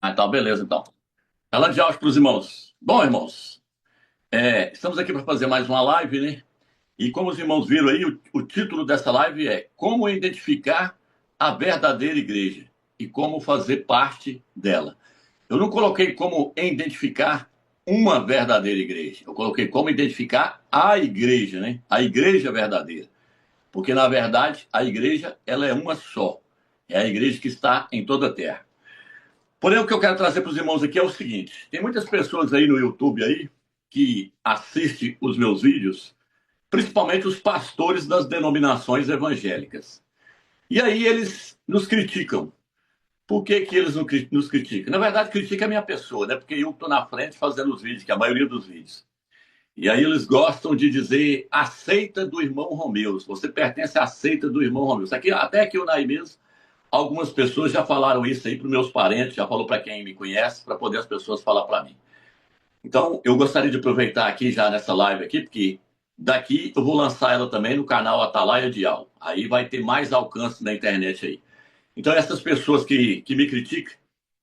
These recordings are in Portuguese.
Ah, tá, beleza, então. Ela de aula para os irmãos. Bom, irmãos, estamos aqui para fazer mais uma live, né? E como os irmãos viram aí, o título dessa live é Como Identificar a Verdadeira Igreja e Como Fazer Parte dela. Eu não coloquei como identificar uma verdadeira igreja. Eu coloquei como identificar a igreja, né? A igreja verdadeira. Porque, na verdade, a igreja, ela é uma só. É a igreja que está em toda a terra. Porém, o que eu quero trazer para os irmãos aqui é o seguinte: tem muitas pessoas aí no YouTube aí que assistem os meus vídeos, principalmente os pastores das denominações evangélicas. E aí eles nos criticam. Por que, que eles nos criticam? Na verdade, critica a minha pessoa, né? Porque eu estou na frente fazendo os vídeos, que é a maioria dos vídeos. E aí eles gostam de dizer a seita do irmão Romeu. Se você pertence à seita do irmão Romeu. Isso aqui, até aqui o Naí mesmo, algumas pessoas já falaram isso aí para os meus parentes, já falou para quem me conhece, para poder as pessoas falar para mim. Então, eu gostaria de aproveitar aqui já nessa live aqui, porque daqui eu vou lançar ela também no canal Atalaia Dial. Aí vai ter mais alcance na internet aí. Então, essas pessoas que me criticam,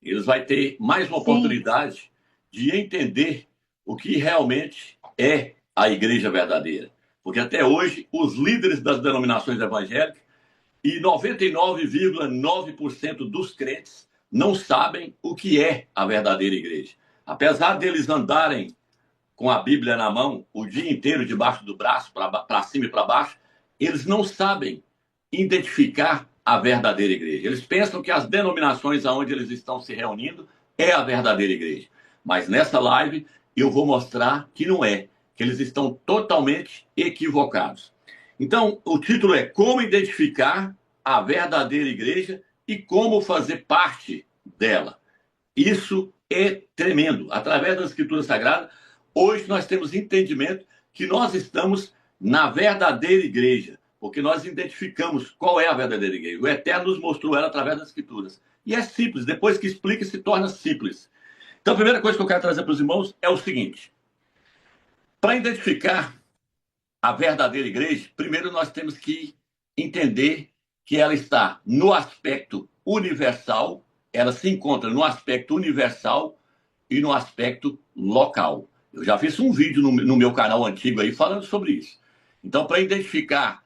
eles vão ter mais uma Sim, oportunidade de entender o que realmente é a igreja verdadeira. Porque até hoje, os líderes das denominações evangélicas e 99,9% dos crentes não sabem o que é a verdadeira igreja. Apesar deles andarem com a Bíblia na mão o dia inteiro debaixo do braço, para cima e para baixo, eles não sabem identificar a verdadeira igreja. Eles pensam que as denominações aonde eles estão se reunindo é a verdadeira igreja. Mas nessa live eu vou mostrar que não é, que eles estão totalmente equivocados. Então, o título é Como Identificar a Verdadeira Igreja e Como Fazer Parte dela. Isso é tremendo. Através da Escritura Sagrada, hoje nós temos entendimento que nós estamos na verdadeira igreja, porque nós identificamos qual é a verdadeira igreja. O Eterno nos mostrou ela através das Escrituras. E é simples, depois que explica, se torna simples. Então, a primeira coisa que eu quero trazer para os irmãos é o seguinte: para identificar a verdadeira igreja, primeiro nós temos que entender que ela está no aspecto universal, ela se encontra no aspecto universal e no aspecto local. Eu já fiz um vídeo no meu canal antigo aí falando sobre isso. Então, para identificar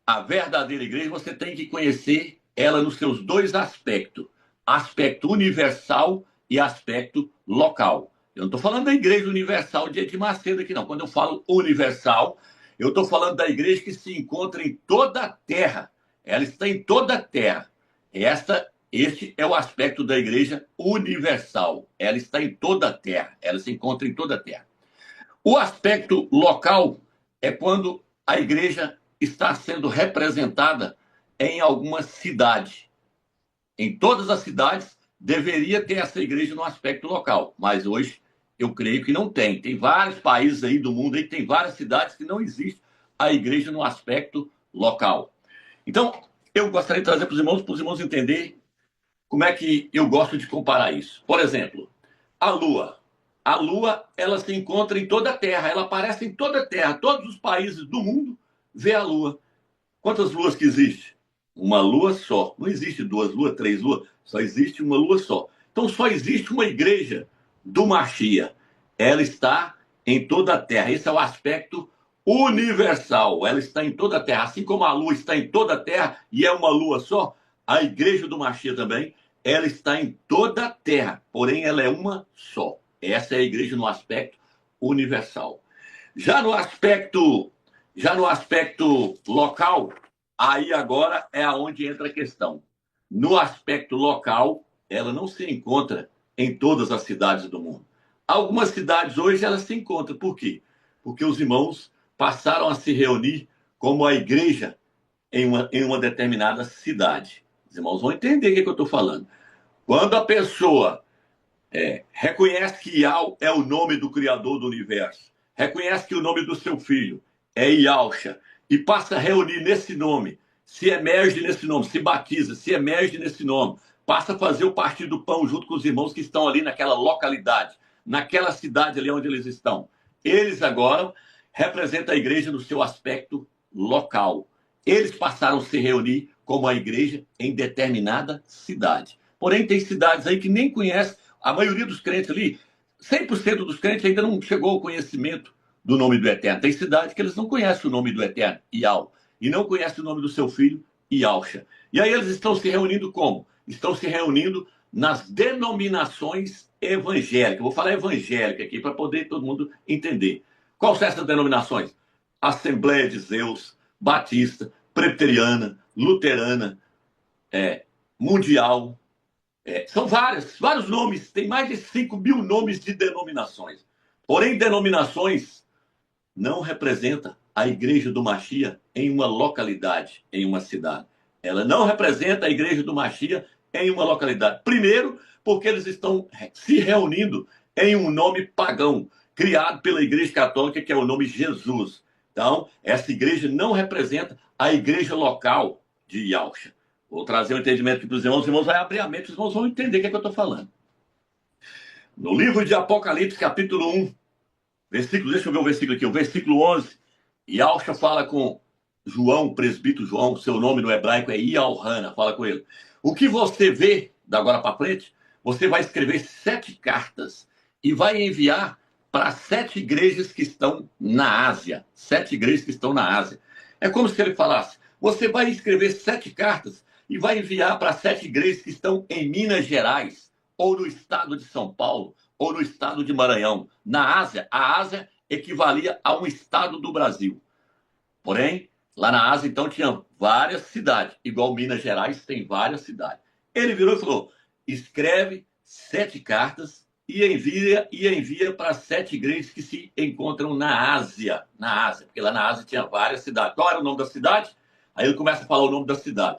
a verdadeira igreja, você tem que conhecer ela nos seus dois aspectos: aspecto universal e aspecto local. Eu não estou falando da igreja universal de Edir Macedo aqui, não. Quando eu falo universal, eu estou falando da igreja que se encontra em toda a terra. Ela está em toda a terra. Este é o aspecto da igreja universal. Ela está em toda a terra. Ela se encontra em toda a terra. O aspecto local é quando a igreja está sendo representada em alguma cidade. Em todas as cidades deveria ter essa igreja no aspecto local, mas hoje eu creio que não tem. Tem vários países aí do mundo aí, tem várias cidades que não existe a igreja no aspecto local. Então, eu gostaria de trazer para os irmãos entenderem como é que eu gosto de comparar isso. Por exemplo, a Lua. A Lua, ela se encontra em toda a Terra, ela aparece em toda a Terra. Todos os países do mundo vê a Lua. Quantas luas que existe? Uma lua só. Não existe duas luas, três luas. Só existe uma lua só. Então só existe uma igreja do Machia. Ela está em toda a Terra. Esse é o aspecto universal. Ela está em toda a Terra. Assim como a lua está em toda a Terra e é uma lua só, a igreja do Machia também, ela está em toda a Terra. Porém, ela é uma só. Essa é a igreja no aspecto universal. Já no aspecto, já no aspecto local, aí agora é aonde entra a questão. No aspecto local, ela não se encontra em todas as cidades do mundo. Algumas cidades hoje elas se encontram. Por quê? Porque os irmãos passaram a se reunir como a igreja em uma determinada cidade. Os irmãos vão entender o que eu estou falando. Quando a pessoa reconhece que Yah é o nome do Criador do universo, reconhece que o nome do seu filho é Yalcha, e passa a reunir nesse nome, se emerge nesse nome, se batiza, se emerge nesse nome, passa a fazer o partir do pão junto com os irmãos que estão ali naquela localidade, naquela cidade ali onde eles estão. Eles agora representam a igreja no seu aspecto local. Eles passaram a se reunir como a igreja em determinada cidade. Porém, tem cidades aí que nem conhecem A maioria dos crentes ali, 100% dos crentes ainda não chegou ao conhecimento do nome do Eterno. Tem cidade que eles não conhecem o nome do Eterno, Ial, e não conhecem o nome do seu filho, Ialcha. E aí eles estão se reunindo como? Estão se reunindo nas denominações evangélicas. Vou falar evangélica aqui para poder todo mundo entender. Quais são essas denominações? Assembleia de Deus, Batista, Presbiteriana, Luterana, Mundial. São vários nomes. Tem mais de 5.000 nomes de denominações. Porém, denominações não representa a igreja do Machia em uma localidade, em uma cidade. Ela não representa a igreja do Machia em uma localidade. Primeiro, porque eles estão se reunindo em um nome pagão, criado pela Igreja Católica, que é o nome Jesus. Então, essa igreja não representa a igreja local de Ialcha. Vou trazer um entendimento aqui para os irmãos. Os irmãos vão abrir a mente, os irmãos vão entender o que é que eu estou falando. No livro de Apocalipse, capítulo 1, versículo, deixa eu ver o versículo aqui, o versículo 11, Ialcha fala com João, o presbítero João, seu nome no hebraico é Ialhana, fala com ele. O que você vê, da agora para frente, você vai escrever 7 cartas e vai enviar para 7 igrejas que estão na Ásia. 7 igrejas que estão na Ásia. É como se ele falasse, você vai escrever 7 cartas e vai enviar para 7 igrejas que estão em Minas Gerais, ou no estado de São Paulo, ou no estado de Maranhão. Na Ásia, a Ásia equivalia a um estado do Brasil. Porém, lá na Ásia, então, tinha várias cidades. Igual Minas Gerais, tem várias cidades. Ele virou e falou, escreve 7 cartas e envia para 7 igrejas que se encontram na Ásia. Na Ásia, porque lá na Ásia tinha várias cidades. Qual era o nome da cidade? Aí ele começa a falar o nome da cidade.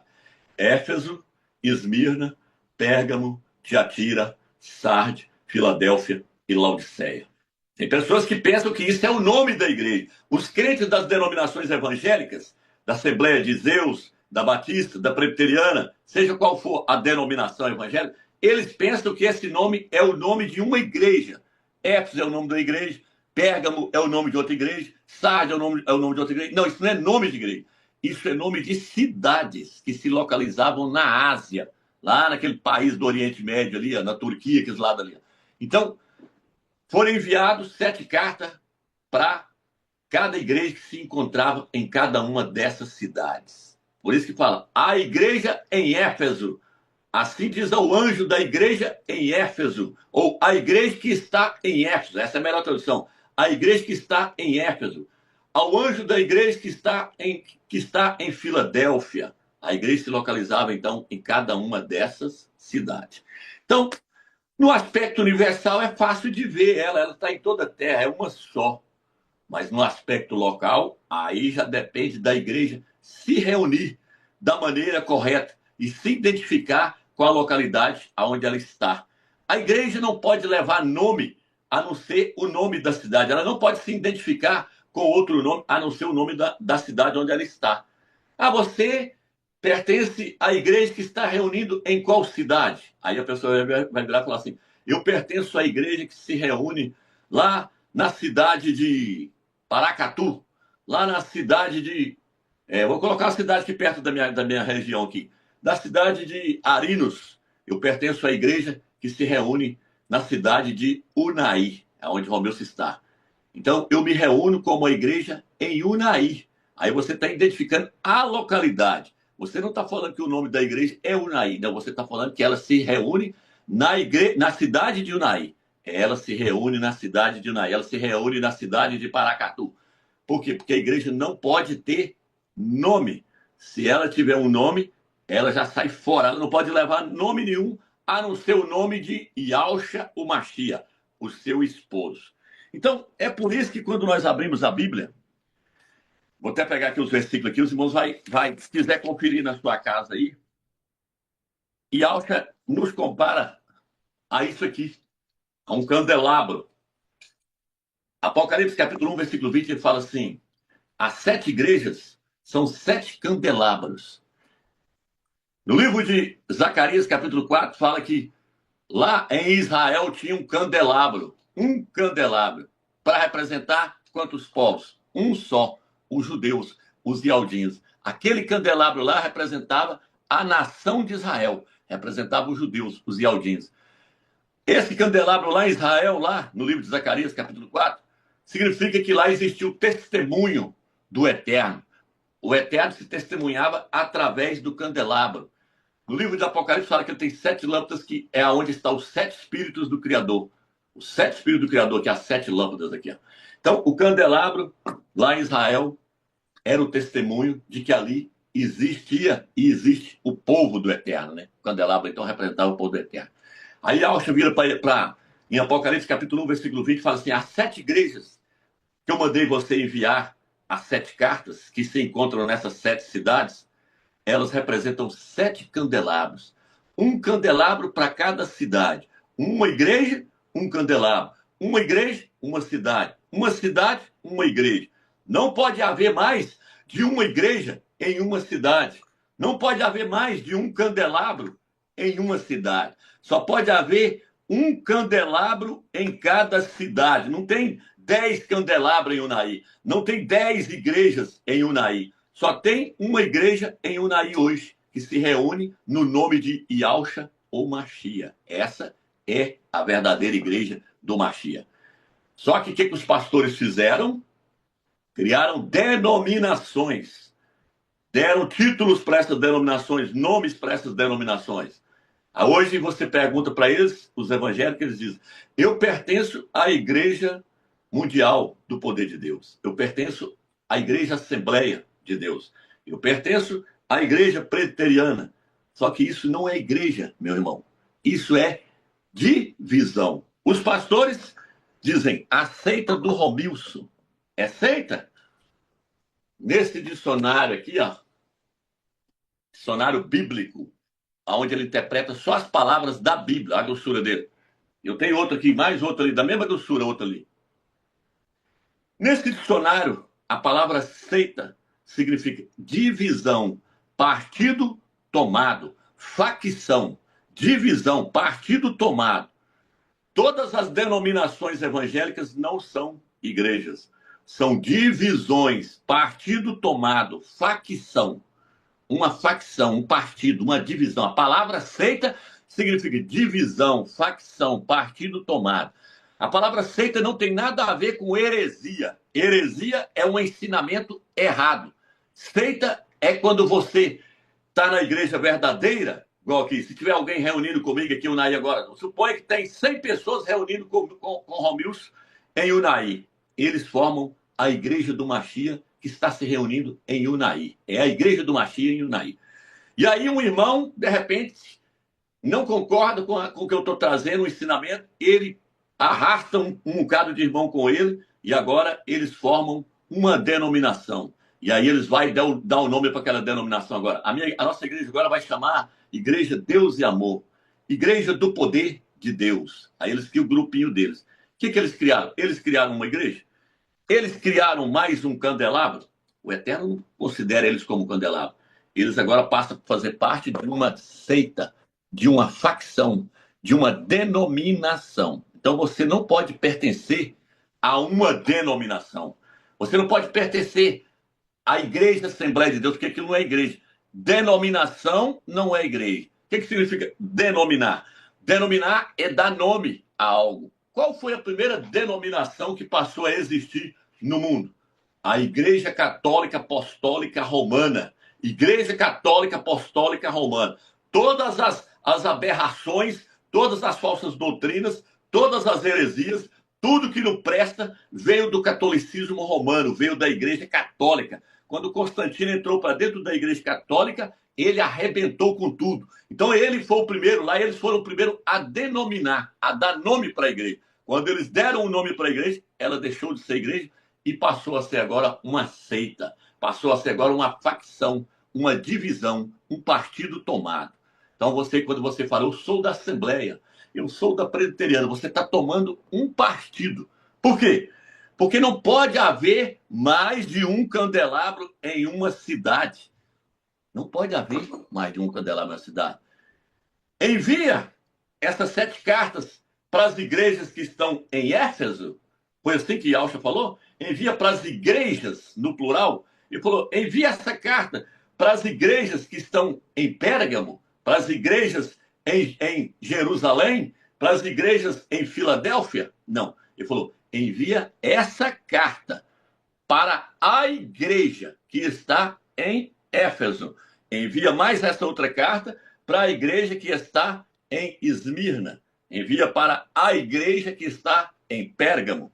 Éfeso, Esmirna, Pérgamo, Tiatira, Sarde, Filadélfia e Laodiceia. Tem pessoas que pensam que isso é o nome da igreja. Os crentes das denominações evangélicas, da Assembleia de Deus, da Batista, da Presbiteriana, seja qual for a denominação evangélica, eles pensam que esse nome é o nome de uma igreja. Éfeso é o nome da igreja, Pérgamo é o nome de outra igreja, Sarde é o nome de outra igreja. Não, isso não é nome de igreja. Isso é nome de cidades que se localizavam na Ásia, lá naquele país do Oriente Médio ali, na Turquia, aqueles lados ali. Então, foram enviados 7 cartas para cada igreja que se encontrava em cada uma dessas cidades. Por isso que fala, a igreja em Éfeso. Assim diz o anjo da igreja em Éfeso. Ou a igreja que está em Éfeso. Essa é a melhor tradução. A igreja que está em Éfeso. Ao anjo da igreja que está em Filadélfia. A igreja se localizava, então, em cada uma dessas cidades. Então, no aspecto universal, é fácil de ver ela está em toda a terra, é uma só. Mas no aspecto local, aí já depende da igreja se reunir da maneira correta e se identificar com a localidade onde ela está. A igreja não pode levar nome a não ser o nome da cidade. Ela não pode se identificar com outro nome a não ser o nome da cidade onde ela está. Ah, você pertence à igreja que está reunindo em qual cidade? Aí a pessoa vai virar e falar assim, eu pertenço à igreja que se reúne lá na cidade de Paracatu, lá na cidade de... vou colocar a cidade aqui perto da minha região aqui. Da cidade de Arinos, eu pertenço à igreja que se reúne na cidade de Unai, onde Romeu se está. Então, eu me reúno como a igreja em Unai. Aí você está identificando a localidade. Você não está falando que o nome da igreja é Unai. Não, você está falando que ela se reúne na cidade de Unai. Ela se reúne na cidade de Unai. Ela se reúne na cidade de Paracatu. Por quê? Porque a igreja não pode ter nome. Se ela tiver um nome, ela já sai fora. Ela não pode levar nome nenhum, a não ser o nome de Yalcha o Machia, o seu esposo. Então, é por isso que quando nós abrimos a Bíblia, vou até pegar aqui os versículos aqui, os irmãos se quiser conferir na sua casa aí, Yalcha nos compara a isso aqui, a um candelabro. Apocalipse capítulo 1, versículo 20, ele fala assim, as 7 igrejas são 7 candelabros. No livro de Zacarias, capítulo 4, fala que lá em Israel tinha um candelabro, para representar quantos povos? Um só, os judeus, os ialdinhos. Aquele candelabro lá representava a nação de Israel, representava os judeus, os ialdinhos. Esse candelabro lá em Israel, lá no livro de Zacarias, capítulo 4, significa que lá existiu o testemunho do Eterno. O Eterno se testemunhava através do candelabro. No livro de Apocalipse fala que ele tem 7 lâmpadas, que é onde estão os 7 espíritos do Criador. Os 7 espíritos do Criador, que é as 7 lâmpadas aqui. Ó. Então, o candelabro, lá em Israel, era o testemunho de que ali existia e existe o povo do Eterno. Né? O candelabro, então, representava o povo do Eterno. Aí Alcha vira em Apocalipse, capítulo 1, versículo 20, fala assim, as 7 igrejas que eu mandei você enviar, as 7 cartas que se encontram nessas 7 cidades, elas representam 7 candelabros. Um candelabro para cada cidade. Uma igreja, um candelabro. Uma igreja, uma cidade. Uma cidade, uma igreja. Não pode haver mais de uma igreja em uma cidade. Não pode haver mais de um candelabro em uma cidade. Só pode haver um candelabro em cada cidade. Não tem 10 candelabros em Unai. Não tem 10 igrejas em Unai. Só tem uma igreja em Unai hoje, que se reúne no nome de Yahshua ou Machia. Essa é a verdadeira igreja do Machia. Só que o que os pastores fizeram? Criaram denominações. Deram títulos para essas denominações, nomes para essas denominações. Hoje você pergunta para eles, os evangélicos, eles dizem, eu pertenço à Igreja Mundial do Poder de Deus. Eu pertenço à Igreja Assembleia de Deus. Eu pertenço à Igreja Presbiteriana. Só que isso não é igreja, meu irmão. Isso é divisão. Os pastores dizem a seita do Romilson. É seita? Nesse dicionário aqui, ó, dicionário bíblico, onde ele interpreta só as palavras da Bíblia, a grossura dele. Eu tenho outro aqui, mais outro ali, da mesma grossura, outro ali. Nesse dicionário, a palavra seita significa divisão, partido tomado, facção, divisão, partido tomado. Todas as denominações evangélicas não são igrejas, são divisões, partido tomado, facção. Uma facção, um partido, uma divisão. A palavra seita significa divisão, facção, partido tomado. A palavra seita não tem nada a ver com heresia. Heresia é um ensinamento errado. Seita é quando você está na igreja verdadeira, igual aqui, se tiver alguém reunindo comigo aqui em Unai agora, suponha que tem 100 pessoas reunindo com Romilson em Unai. Eles formam a igreja do Machia, que está se reunindo em Unai. É a igreja do Machia em Unai. E aí um irmão, de repente, não concorda com o que eu estou trazendo, o ensinamento, ele arrasta um bocado de irmão com ele, e agora eles formam uma denominação. E aí eles vão dar o nome para aquela denominação agora. A nossa igreja agora vai chamar Igreja Deus e Amor. Igreja do Poder de Deus. Aí eles criam o grupinho deles. O que eles criaram? Eles criaram uma igreja. Eles criaram mais um candelabro. O Eterno não considera eles como candelabro. Eles agora passam a fazer parte de uma seita, de uma facção, de uma denominação. Então você não pode pertencer a uma denominação. Você não pode pertencer à Igreja Assembleia de Deus, porque aquilo não é igreja. Denominação não é igreja. O que significa denominar? Denominar é dar nome a algo. Qual foi a primeira denominação que passou a existir no mundo? A Igreja Católica Apostólica Romana. Igreja Católica Apostólica Romana. Todas as aberrações, todas as falsas doutrinas, todas as heresias, tudo que não presta veio do catolicismo romano, veio da Igreja Católica. Quando Constantino entrou para dentro da Igreja Católica, ele arrebentou com tudo. Então ele foi o primeiro, lá eles foram o primeiro a denominar, a dar nome para a igreja. Quando eles deram um nome para a igreja, ela deixou de ser igreja e passou a ser agora uma seita. Passou a ser agora uma facção, uma divisão, um partido tomado. Então você, quando você fala, eu sou da Assembleia, eu sou da Presbiteriana, você está tomando um partido. Por quê? Porque não pode haver mais de um candelabro em uma cidade. Não pode haver mais de um candelabro na cidade. Envia essas 7 cartas para as igrejas que estão em Éfeso. Foi assim que Yahshua falou? Envia para as igrejas, no plural. Ele falou, envia essa carta para as igrejas que estão em Pérgamo, para as igrejas em Jerusalém, Para as igrejas em Filadélfia? Não. Ele falou, envia essa carta para a igreja que está em Éfeso. Envia mais essa outra carta para a igreja que está em Esmirna. Envia para a igreja que está em Pérgamo.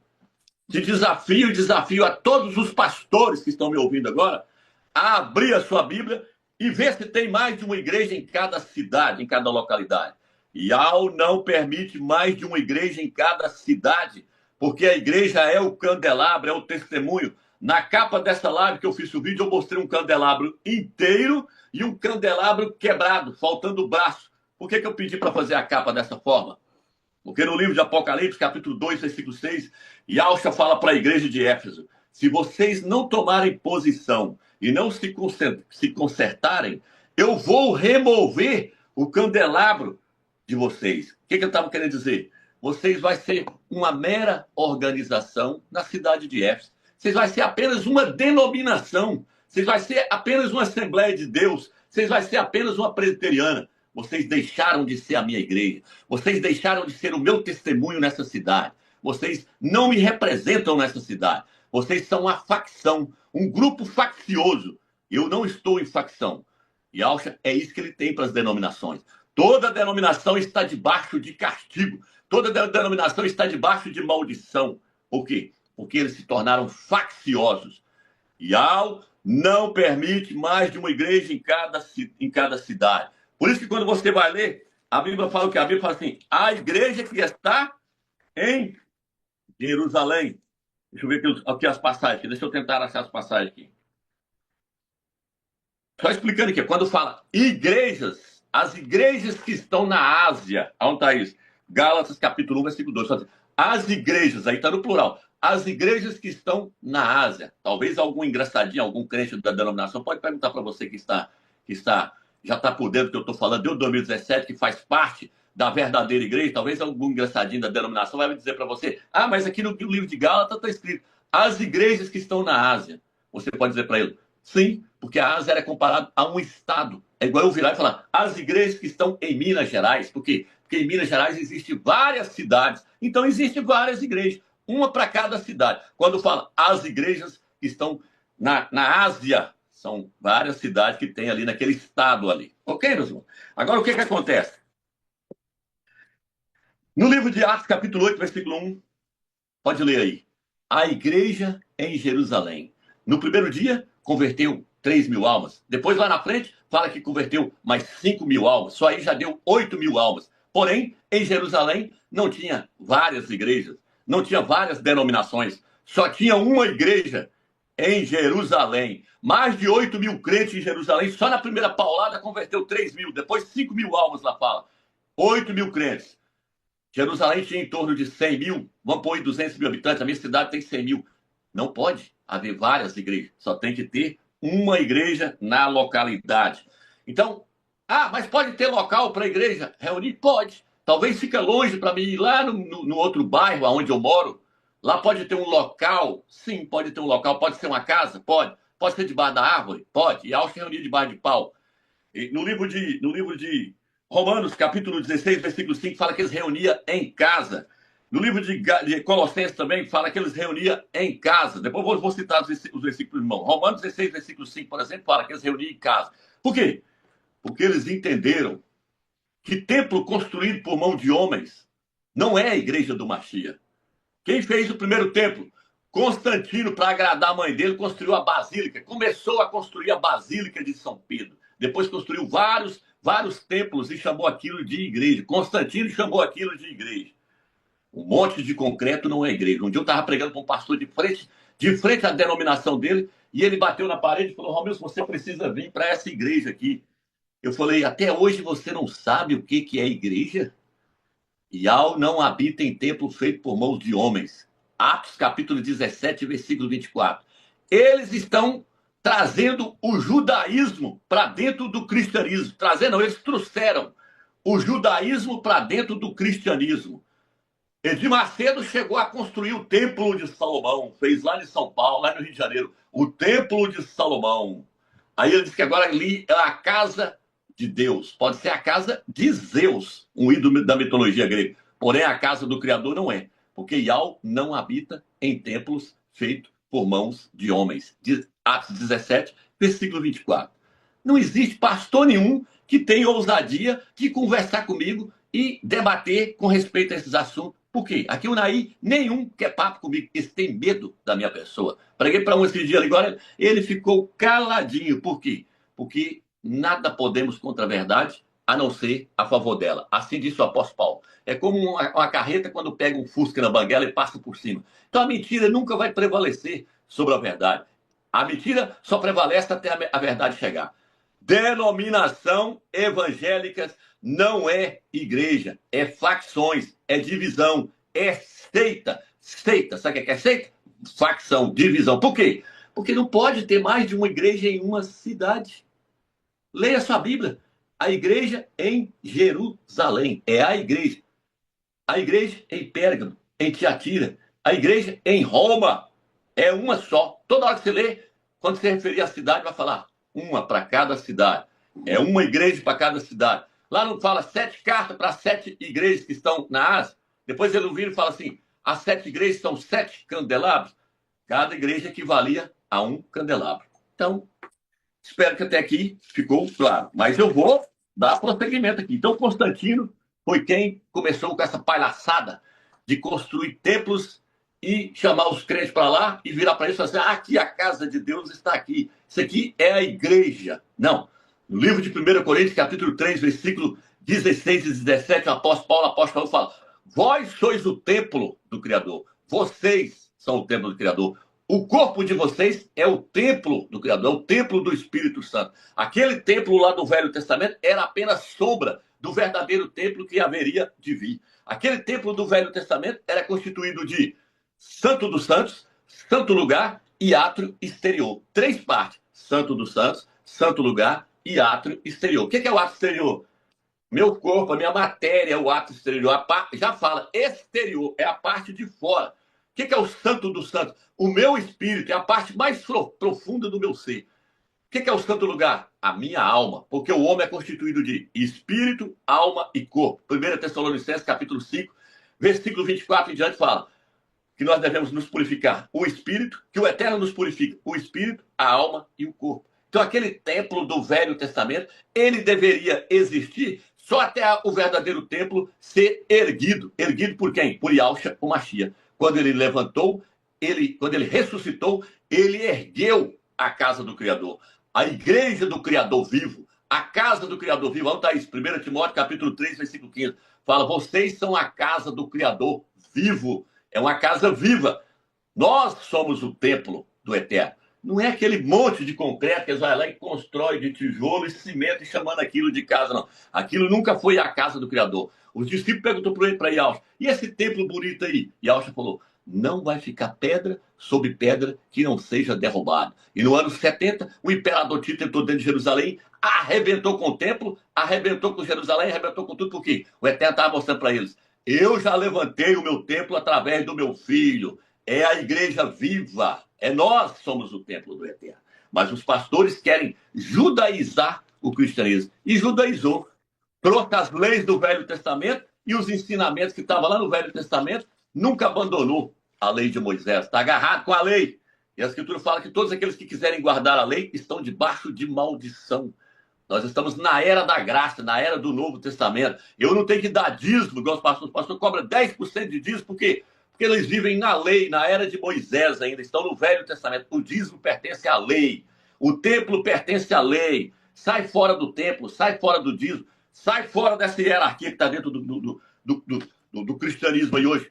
Desafio a todos os pastores que estão me ouvindo agora a abrir a sua Bíblia e ver se tem mais de uma igreja em cada cidade, em cada localidade. E ao não permite mais de uma igreja em cada cidade, porque a igreja é o candelabro, é o testemunho. Na capa dessa live que eu fiz o vídeo, eu mostrei um candelabro inteiro e um candelabro quebrado, faltando o braço. Por que eu pedi para fazer a capa dessa forma? Porque no livro de Apocalipse, capítulo 2, versículo 6, Yahshua fala para a igreja de Éfeso, se vocês não tomarem posição e não se consertarem, eu vou remover o candelabro de vocês. O que ele estava querendo dizer? Vocês vão ser uma mera organização na cidade de Éfeso. Vocês vão ser apenas uma denominação. Vocês vão ser apenas uma Assembleia de Deus. Vocês vão ser apenas uma presbiteriana. Vocês deixaram de ser a minha igreja. Vocês deixaram de ser o meu testemunho nessa cidade. Vocês não me representam nessa cidade. Vocês são uma facção, um grupo faccioso. Eu não estou em facção. E Yahshua é isso que ele tem para as denominações. Toda denominação está debaixo de castigo. Toda denominação está debaixo de maldição. Por quê? Porque eles se tornaram facciosos. Yahweh não permite mais de uma igreja em cada cidade. Por isso que quando você vai ler, a Bíblia fala o que? A Bíblia fala assim, a igreja que está em Jerusalém. Deixa eu ver aqui as passagens. Deixa eu tentar achar as passagens aqui. Só explicando aqui. Quando fala igrejas, as igrejas que estão na Ásia. Onde está isso? Gálatas capítulo 1, versículo 2. Assim, as igrejas, aí está no plural. As igrejas que estão na Ásia. Talvez algum engraçadinho, algum crente da denominação pode perguntar para você que já está por dentro do que eu estou falando, desde 2017, que faz parte da verdadeira igreja, talvez algum engraçadinho da denominação vai me dizer para você, mas aqui no livro de Gálatas está escrito, as igrejas que estão na Ásia. Você pode dizer para ele, sim, porque a Ásia era comparada a um estado. É igual eu virar e falar, as igrejas que estão em Minas Gerais. Por quê? Porque em Minas Gerais existem várias cidades, então existem várias igrejas, uma para cada cidade. Quando fala as igrejas que estão na Ásia, são várias cidades que tem ali naquele estado ali. Ok, meus irmãos? Agora, o que acontece? No livro de Atos, capítulo 8, versículo 1, pode ler aí. A igreja em Jerusalém. No primeiro dia, converteu 3.000 almas. Depois, lá na frente, fala que converteu mais 5.000 almas. Só aí já deu 8.000 almas. Porém, em Jerusalém, não tinha várias igrejas. Não tinha várias denominações. Só tinha uma igreja em Jerusalém. Mais de 8.000 crentes em Jerusalém. Só na primeira paulada converteu 3.000. Depois 5.000 almas lá fala. 8.000 crentes. Jerusalém tinha em torno de 100.000. Vamos pôr 200.000 habitantes. A minha cidade tem 100.000. Não pode haver várias igrejas. Só tem que ter uma igreja na localidade. Então, mas pode ter local para a igreja reunir? Pode. Talvez fique longe para mim ir lá no outro bairro onde eu moro. Lá pode ter um local? Sim, pode ter um local. Pode ser uma casa? Pode. Pode ser debaixo da árvore? Pode. E Alcha reunir debaixo de pau. E no livro de Romanos, capítulo 16, versículo 5, fala que eles reuniam em casa. No livro de Colossenses também fala que eles reuniam em casa. Depois vou citar os versículos, irmão. Romanos 16, versículo 5, por exemplo, fala que eles reuniam em casa. Por quê? Porque eles entenderam que templo construído por mão de homens não é a igreja do Mashiach. Quem fez o primeiro templo? Constantino, para agradar a mãe dele, construiu a Basílica. Começou a construir a Basílica de São Pedro. Depois construiu vários templos e chamou aquilo de igreja. Constantino chamou aquilo de igreja. Um monte de concreto não é igreja. Um dia eu estava pregando para um pastor de frente à denominação dele, e ele bateu na parede e falou, Romilson, você precisa vir para essa igreja aqui. Eu falei, até hoje você não sabe o que é igreja? Yahweh não habita em templo feito por mãos de homens. Atos capítulo 17, versículo 24. Eles estão trazendo o judaísmo para dentro do cristianismo. Eles trouxeram o judaísmo para dentro do cristianismo. Edir Macedo chegou a construir o Templo de Salomão. Fez lá em São Paulo, lá no Rio de Janeiro. O Templo de Salomão. Aí ele disse que agora ali é a casa de Deus. Pode ser a casa de Zeus, um ídolo da mitologia grega. Porém, a casa do Criador não é, porque Yahweh não habita em templos feitos por mãos de homens. Atos 17, versículo 24. Não existe pastor nenhum que tenha ousadia de conversar comigo e debater com respeito a esses assuntos. Por quê? Aqui o Naí, nenhum quer papo comigo, eles têm medo da minha pessoa. Preguei para um esse dia, agora ele ficou caladinho. Por quê? Porque nada podemos contra a verdade, a não ser a favor dela. Assim disse o apóstolo Paulo. É como uma carreta quando pega um fusca na banguela e passa por cima. Então a mentira nunca vai prevalecer sobre a verdade. A mentira só prevalece até a verdade chegar. Denominação evangélicas não é igreja, é facções, é divisão, é seita. Seita, sabe o que é seita? Facção, divisão. Por quê? Porque não pode ter mais de uma igreja em uma cidade. Leia sua Bíblia. A igreja em Jerusalém é a igreja. A igreja em Pérgamo, em Tiatira. A igreja em Roma é uma só. Toda hora que você lê, quando você referir à cidade, vai falar uma para cada cidade. É uma igreja para cada cidade. Lá não fala 7 cartas para 7 igrejas que estão na Ásia. Depois ele vira e fala assim, as 7 igrejas são 7 candelabros. Cada igreja equivalia a um candelabro. Então, espero que até aqui ficou claro. Mas eu vou dar prosseguimento aqui. Então, Constantino foi quem começou com essa palhaçada de construir templos e chamar os crentes para lá e virar para eles e falar assim, aqui a casa de Deus está aqui. Isso aqui é a igreja. Não. No livro de 1 Coríntios, capítulo 3, versículo 16 e 17, o apóstolo Paulo fala, vós sois o templo do Criador. Vocês são o templo do Criador. O corpo de vocês é o templo do Criador, é o templo do Espírito Santo. Aquele templo lá do Velho Testamento era apenas sombra do verdadeiro templo que haveria de vir. Aquele templo do Velho Testamento era constituído de Santo dos Santos, Santo Lugar e átrio exterior. 3 partes. Santo dos Santos, Santo Lugar e átrio exterior. O que é o átrio exterior? Meu corpo, a minha matéria é o átrio exterior. Já fala, exterior, é a parte de fora. O que é o Santo dos Santos? O meu espírito é a parte mais profunda do meu ser. O que é o santo lugar? A minha alma. Porque o homem é constituído de espírito, alma e corpo. 1 Tessalonicenses, capítulo 5, versículo 24 em diante fala que nós devemos nos purificar. O espírito, que o Eterno nos purifica. O espírito, a alma e o corpo. Então aquele templo do Velho Testamento, ele deveria existir só até o verdadeiro templo ser erguido. Erguido por quem? Por Yahushua, o Mashiach. Quando ele levantou, quando ele ressuscitou, ele ergueu a casa do Criador. A igreja do Criador vivo, a casa do Criador vivo. Vamos estar isso, 1 Timóteo, capítulo 3, versículo 15. Fala, vocês são a casa do Criador vivo. É uma casa viva. Nós somos o templo do Eterno. Não é aquele monte de concreto que eles vão lá e constrói de tijolo e cimento e chamando aquilo de casa, não. Aquilo nunca foi a casa do Criador. Os discípulos perguntou para Yahushua, e esse templo bonito aí? Yahushua falou, não vai ficar pedra sobre pedra que não seja derrubada. E no ano 70, o imperador Tito entrou dentro de Jerusalém, arrebentou com o templo, arrebentou com Jerusalém, arrebentou com tudo, por quê? O Eterno estava mostrando para eles, eu já levantei o meu templo através do meu filho, é a igreja viva, nós somos o templo do Eterno. Mas os pastores querem judaizar o cristianismo. E judaizou. Trouxe as leis do Velho Testamento e os ensinamentos que estavam lá no Velho Testamento, nunca abandonou a lei de Moisés. Está agarrado com a lei. E a Escritura fala que todos aqueles que quiserem guardar a lei estão debaixo de maldição. Nós estamos na era da graça, na era do Novo Testamento. Eu não tenho que dar dízimo, igual os pastores. O pastor cobra 10% de dízimo, por quê? Porque eles vivem na lei, na era de Moisés ainda, estão no Velho Testamento. O dízimo pertence à lei. O templo pertence à lei. Sai fora do templo, sai fora do dízimo, sai fora dessa hierarquia que está dentro do cristianismo aí hoje.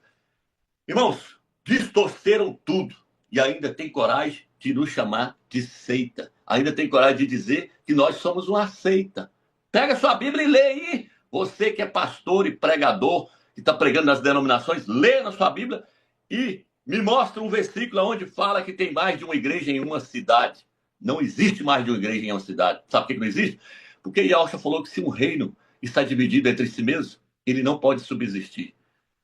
Irmãos, distorceram tudo e ainda tem coragem de nos chamar de seita. Ainda tem coragem de dizer que nós somos uma seita. Pega sua Bíblia e lê aí. Você que é pastor e pregador, que está pregando nas denominações, lê na sua Bíblia e me mostra um versículo onde fala que tem mais de uma igreja em uma cidade. Não existe mais de uma igreja em uma cidade. Sabe por que não existe? Porque Yahushua falou que se um reino está dividido entre si mesmo, ele não pode subsistir.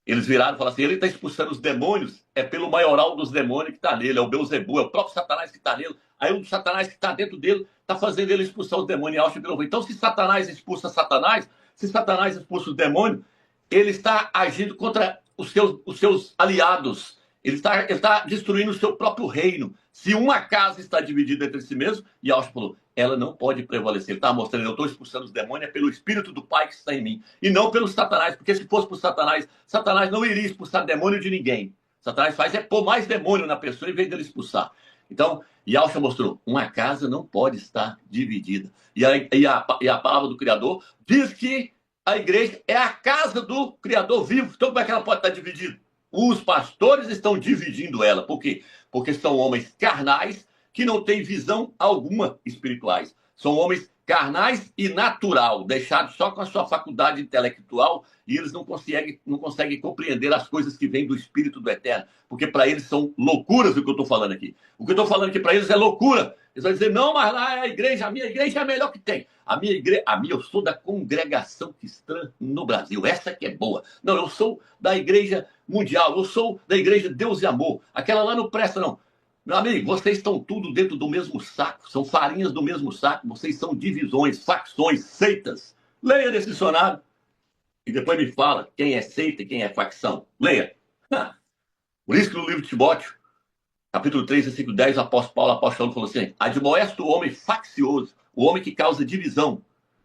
Eles viraram e falaram assim, ele está expulsando os demônios, é pelo maioral dos demônios que está nele, é o Beuzebu, é o próprio Satanás que está nele. Aí o Satanás que está dentro dele está fazendo ele expulsar os demônios. Então, se Satanás expulsa Satanás, se Satanás expulsa os demônios, ele está agindo contra os seus aliados. Ele está destruindo o seu próprio reino. Se uma casa está dividida entre si mesmo, e Yahshua falou, ela não pode prevalecer. Ele está mostrando, eu estou expulsando os demônios pelo Espírito do Pai que está em mim, e não pelo Satanás, porque se fosse por Satanás, Satanás não iria expulsar demônio de ninguém. Satanás faz é pôr mais demônio na pessoa em vez dele expulsar. Então, Yahshua mostrou, uma casa não pode estar dividida. E a palavra do Criador diz que a igreja é a casa do Criador vivo. Então, como é que ela pode estar dividida? Os pastores estão dividindo ela. Por quê? Porque são homens carnais que não têm visão alguma espirituais. São homens carnais e natural, deixados só com a sua faculdade intelectual, e eles não conseguem compreender as coisas que vêm do Espírito do Eterno, porque para eles são loucuras o que eu estou falando aqui. O que eu estou falando aqui para eles é loucura. Eles vão dizer, não, mas lá é a igreja, a minha igreja é a melhor que tem. A minha, eu sou da congregação cristã no Brasil, essa que é boa. Não, eu sou da igreja mundial, eu sou da igreja Deus e Amor. Aquela lá não presta, não. Meu amigo, vocês estão tudo dentro do mesmo saco, são farinhas do mesmo saco, vocês são divisões, facções, seitas. Leia desse dicionário e depois me fala quem é seita e quem é facção. Leia. Por isso que no livro de Timóteo, capítulo 3, versículo 10, o apóstolo Paulo falou assim, admoesta o homem faccioso, o homem que causa divisão.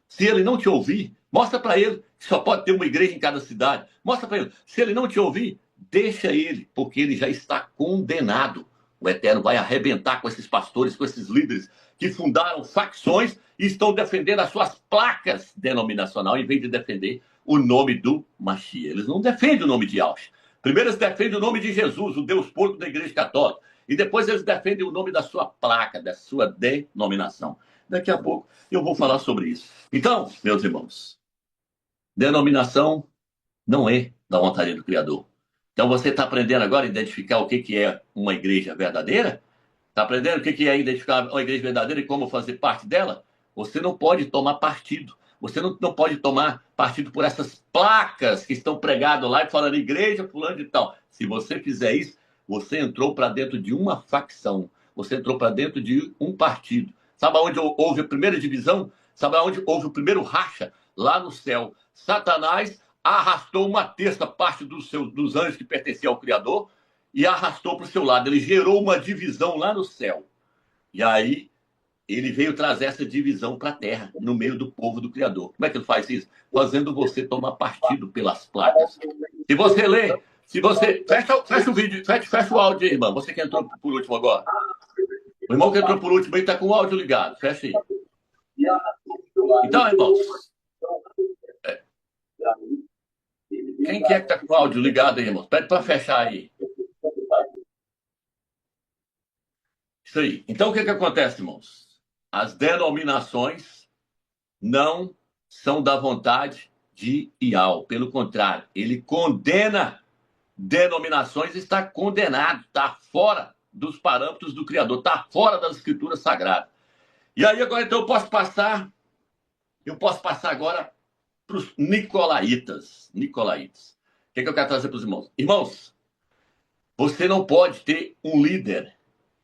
Se ele não te ouvir, mostra para ele que só pode ter uma igreja em cada cidade. Mostra para ele. Se ele não te ouvir, deixa ele, porque ele já está condenado. O Eterno vai arrebentar com esses pastores, com esses líderes que fundaram facções e estão defendendo as suas placas denominacionais em vez de defender o nome do Mashiach. Eles não defendem o nome de Yahshua. Primeiro eles defendem o nome de Jesus, o Deus porco da Igreja Católica. E depois eles defendem o nome da sua placa, da sua denominação. Daqui a pouco eu vou falar sobre isso. Então, meus irmãos, denominação não é da vontade do Criador. Então você está aprendendo agora a identificar o que é uma igreja verdadeira? Está aprendendo o que é identificar uma igreja verdadeira e como fazer parte dela? Você não pode tomar partido. Você não pode tomar partido por essas placas que estão pregadas lá e falando igreja, fulano e tal. Se você fizer isso, você entrou para dentro de uma facção. Você entrou para dentro de um partido. Sabe onde houve a primeira divisão? Sabe onde houve o primeiro racha? Lá no céu. Satanás arrastou uma terça parte dos anjos que pertenciam ao Criador e arrastou para o seu lado. Ele gerou uma divisão lá no céu. E aí ele veio trazer essa divisão para a terra, no meio do povo do Criador. Como é que ele faz isso? Fazendo você tomar partido pelas placas. Se você lê, se você... Fecha o vídeo, fecha o áudio aí, irmão. Você que entrou por último agora. O irmão que entrou por último aí está com o áudio ligado. Fecha aí. Então, irmãos... Quem que é que está com o áudio ligado aí, irmãos? Pede para fechar aí. Isso aí. Então, o que acontece, irmãos? As denominações não são da vontade de Ial. Pelo contrário, ele condena denominações, está condenado, está fora dos parâmetros do Criador, está fora das Escrituras Sagradas. E aí, agora, então, eu posso passar agora para os nicolaítas. O que eu quero trazer para os irmãos? Irmãos, você não pode ter um líder.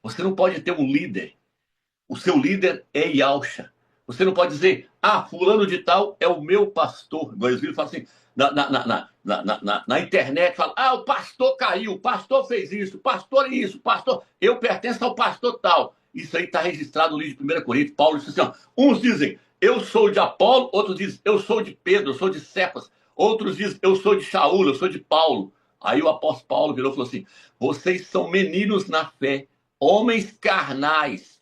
Você não pode ter um líder. O seu líder é Yahshua. Você não pode dizer, fulano de tal é o meu pastor. Eles viram e falam assim, na internet, falam, o pastor caiu, o pastor fez isso, pastor, eu pertenço ao pastor tal. Isso aí está registrado no livro de 1 Coríntios. Paulo disse assim, uns dizem, eu sou de Apolo, outros dizem, eu sou de Pedro, eu sou de Cefas, outros dizem, eu sou de Shaul, eu sou de Paulo. Aí o apóstolo Paulo virou e falou assim, vocês são meninos na fé, homens carnais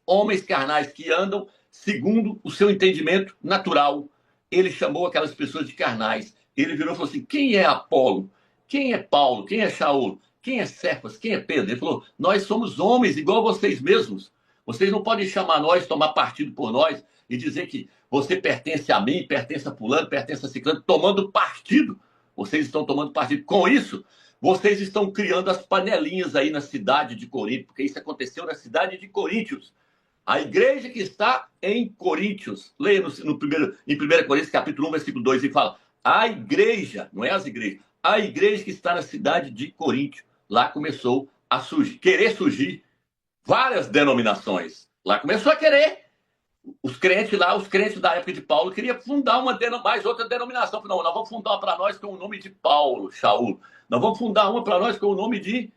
que andam segundo o seu entendimento natural. Ele chamou aquelas pessoas de carnais. Ele virou e falou assim, quem é Apolo? Quem é Paulo? Quem é Shaul? Quem é Cefas? Quem é Pedro? Ele falou, nós somos homens igual a vocês mesmos. Vocês não podem chamar nós, tomar partido por nós e dizer que você pertence a mim, pertence a fulano, pertence a ciclano, tomando partido. Vocês estão tomando partido. Com isso, vocês estão criando as panelinhas aí na cidade de Corinto, porque isso aconteceu na cidade de Coríntios. A igreja que está em Coríntios, leia em 1 Coríntios capítulo 1, versículo 2, e fala, a igreja, não é as igrejas, a igreja que está na cidade de Coríntios, lá começou a querer surgir várias denominações. Lá começou a querer. Os crentes lá, os crentes da época de Paulo, queriam fundar mais outra denominação. Não, nós vamos fundar uma para nós com o nome de Paulo, Shaul. Nós vamos fundar uma para nós com o nome de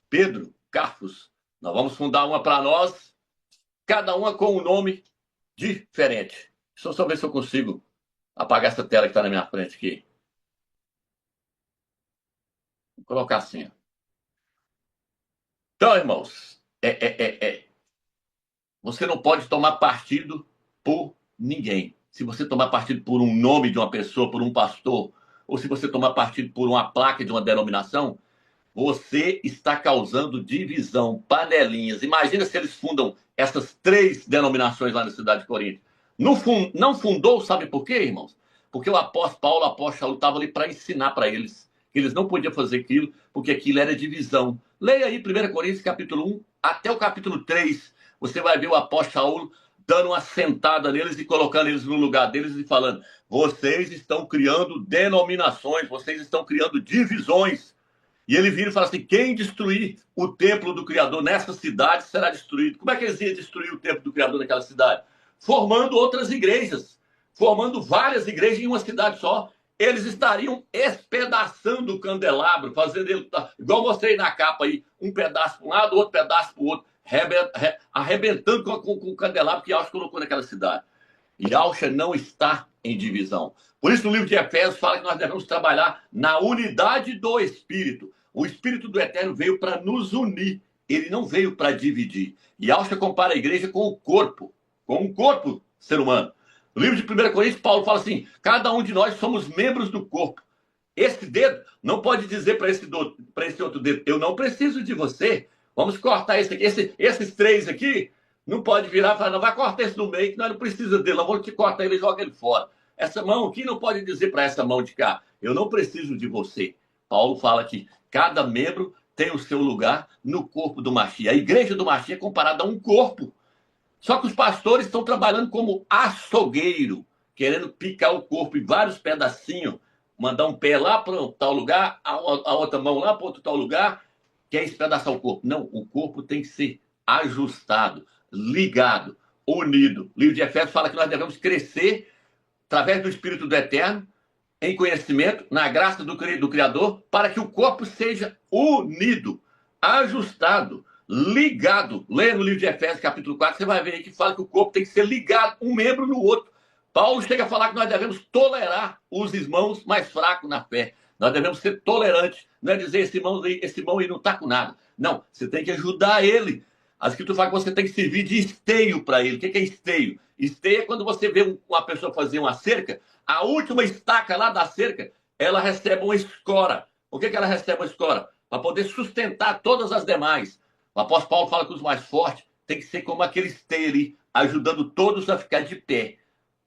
Pedro, Carlos. Nós vamos fundar uma para nós, cada uma com um nome diferente. Deixa eu só ver se eu consigo apagar essa tela que está na minha frente aqui. Vou colocar assim. Então, irmãos, você não pode tomar partido por ninguém. Se você tomar partido por um nome de uma pessoa, por um pastor, ou se você tomar partido por uma placa de uma denominação, você está causando divisão, panelinhas. Imagina se eles fundam essas 3 denominações lá na cidade de Corinto. Não fundou, sabe por quê, irmãos? Porque o apóstolo Paulo, o apóstolo Saulo, estava ali para ensinar para eles que eles não podiam fazer aquilo, porque aquilo era divisão. Leia aí 1 Coríntios capítulo 1 até o capítulo 3. Você vai ver o apóstolo Saulo dando uma sentada neles e colocando eles no lugar deles e falando: vocês estão criando denominações, vocês estão criando divisões. E ele vira e fala assim: quem destruir o templo do Criador nessa cidade será destruído. Como é que eles iam destruir o templo do Criador naquela cidade? Formando outras igrejas, formando várias igrejas em uma cidade só. Eles estariam espedaçando o candelabro, fazendo ele, igual mostrei na capa aí, um pedaço para um lado, outro pedaço para o outro, arrebentando com o candelabro que Alcha colocou naquela cidade. E Alcha não está em divisão. Por isso, no livro de Efésios fala que nós devemos trabalhar na unidade do Espírito. O Espírito do Eterno veio para nos unir. Ele não veio para dividir. E Alcha compara a igreja com o corpo, com um corpo ser humano. No livro de 1 Coríntios, Paulo fala assim: cada um de nós somos membros do corpo. Esse dedo não pode dizer para esse outro dedo: eu não preciso de você. Vamos cortar esse aqui. Esses 3 aqui não pode virar e falar: não, vai cortar esse do meio, que nós não precisamos dele. Nós vamos te cortar ele e joga ele fora. Essa mão aqui não pode dizer para essa mão de cá: eu não preciso de você. Paulo fala que cada membro tem o seu lugar no corpo do Mashiach. A igreja do Mashiach é comparada a um corpo. Só que os pastores estão trabalhando como açougueiro, querendo picar o corpo em vários pedacinhos, mandar um pé lá para tal lugar, a outra mão lá para outro tal lugar, quer espedaçar o corpo. Não, o corpo tem que ser ajustado, ligado, unido. O livro de Efésios fala que nós devemos crescer através do Espírito do Eterno, em conhecimento, na graça do Criador, para que o corpo seja unido, ajustado, ligado. Leia no livro de Efésios, capítulo 4, você vai ver aí que fala que o corpo tem que ser ligado, um membro no outro. Paulo chega a falar que nós devemos tolerar os irmãos mais fracos na fé. Nós devemos ser tolerantes. Não é dizer esse irmão aí não está com nada. Não, você tem que ajudar ele. A Escritura fala que você tem que servir de esteio para ele. O que é esteio? Esteio é quando você vê uma pessoa fazer uma cerca, a última estaca lá da cerca, ela recebe uma escora. Por que ela recebe uma escora? Para poder sustentar todas as demais. O apóstolo Paulo fala que os mais fortes tem que ser como aquele esteio ali, ajudando todos a ficar de pé.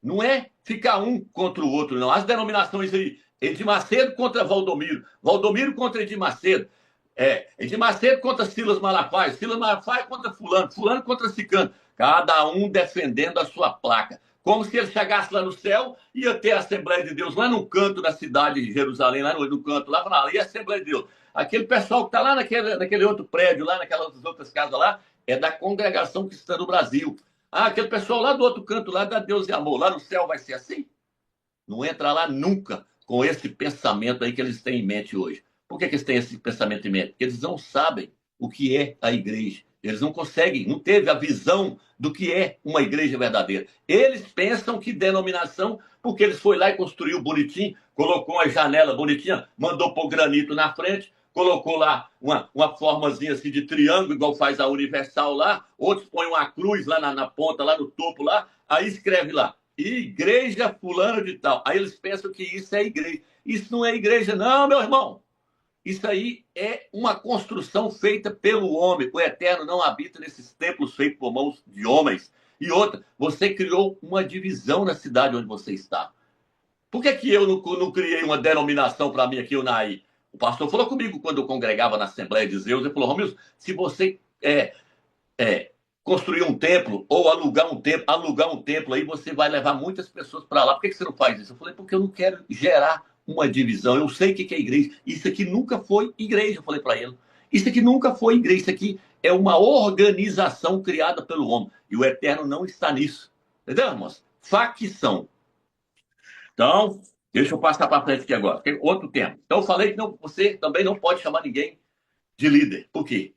Não é ficar um contra o outro, não. As denominações aí, Edir Macedo contra Valdomiro, Valdomiro contra Edir Macedo, Edir Macedo contra Silas Malafaia, Silas Malafaia contra fulano, fulano contra ciclano, cada um defendendo a sua placa. Como se ele chegasse lá no céu, ia ter a Assembleia de Deus lá no canto da cidade de Jerusalém, lá no canto, lá e a Assembleia de Deus. Aquele pessoal que está lá naquele outro prédio, lá naquelas outras casas lá, é da Congregação Cristã do Brasil. Ah, aquele pessoal lá do outro canto, lá da Deus e Amor, lá no céu vai ser assim? Não entra lá nunca com esse pensamento aí que eles têm em mente hoje. Por que eles têm esse pensamento em mente? Porque eles não sabem o que é a igreja. Eles não conseguem, não teve a visão do que é uma igreja verdadeira. Eles pensam que denominação, porque eles foi lá e construiu bonitinho, colocou uma janela bonitinha, mandou pôr granito na frente, colocou lá uma formazinha assim de triângulo, igual faz a Universal lá, outros põem uma cruz lá na ponta, lá no topo lá, aí escreve lá: igreja fulano de tal. Aí eles pensam que isso é igreja. Isso não é igreja não, meu irmão. Isso aí é uma construção feita pelo homem. O Eterno não habita nesses templos feitos por mãos de homens. E outra, você criou uma divisão na cidade onde você está. Por que eu não criei uma denominação para mim aqui, Unai? O pastor falou comigo quando eu congregava na Assembleia de Zeus. Ele falou: Romilson, se você construir um templo ou alugar um templo, aí você vai levar muitas pessoas para lá. Por que você não faz isso? Eu falei: porque eu não quero gerar uma divisão. Eu sei o que é igreja. Isso aqui nunca foi igreja, eu falei para ele. Isso aqui nunca foi igreja. Isso aqui é uma organização criada pelo homem. E o Eterno não está nisso. Entendeu, irmãos? Facção. Então, deixa eu passar para frente aqui agora. Tem outro tema. Então, eu falei que não, você também não pode chamar ninguém de líder. Por quê?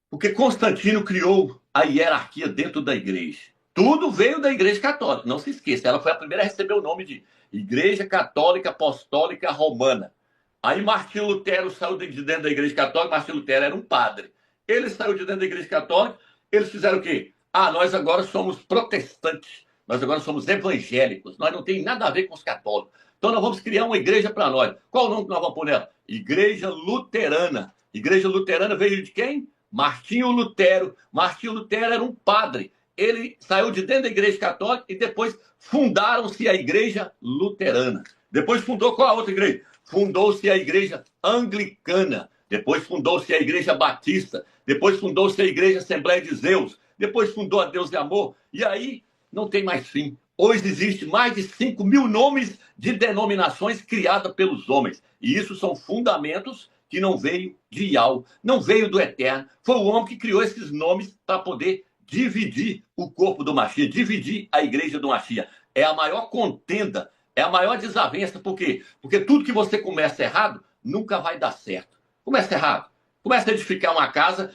Porque Constantino criou a hierarquia dentro da igreja. Tudo veio da igreja católica, não se esqueça. Ela foi a primeira a receber o nome de Igreja Católica Apostólica Romana. Aí Martinho Lutero saiu de dentro da igreja católica. Martinho Lutero era um padre. Ele saiu de dentro da igreja católica. Eles fizeram o quê? Ah, nós agora somos protestantes. Nós agora somos evangélicos. Nós não tem nada a ver com os católicos. Então nós vamos criar uma igreja para nós. Qual o nome que nós vamos pôr nela? Igreja Luterana. Igreja Luterana veio de quem? Martinho Lutero. Martinho Lutero era um padre. Ele saiu de dentro da igreja católica e depois fundaram-se a igreja luterana. Depois fundou qual a outra igreja? Fundou-se a igreja anglicana. Depois fundou-se a igreja batista. Depois fundou-se a igreja Assembleia de Zeus. Depois fundou a Deus de Amor. E aí não tem mais fim. Hoje existe mais de 5 mil nomes de denominações criadas pelos homens. E isso são fundamentos que não veio de Yahweh, não veio do Eterno. Foi o homem que criou esses nomes para poder dividir o corpo do Mashiach, dividir a igreja do Mashiach. É a maior contenda, é a maior desavença. Por quê? Porque tudo que você começa errado, nunca vai dar certo. Começa errado. Começa a edificar uma casa,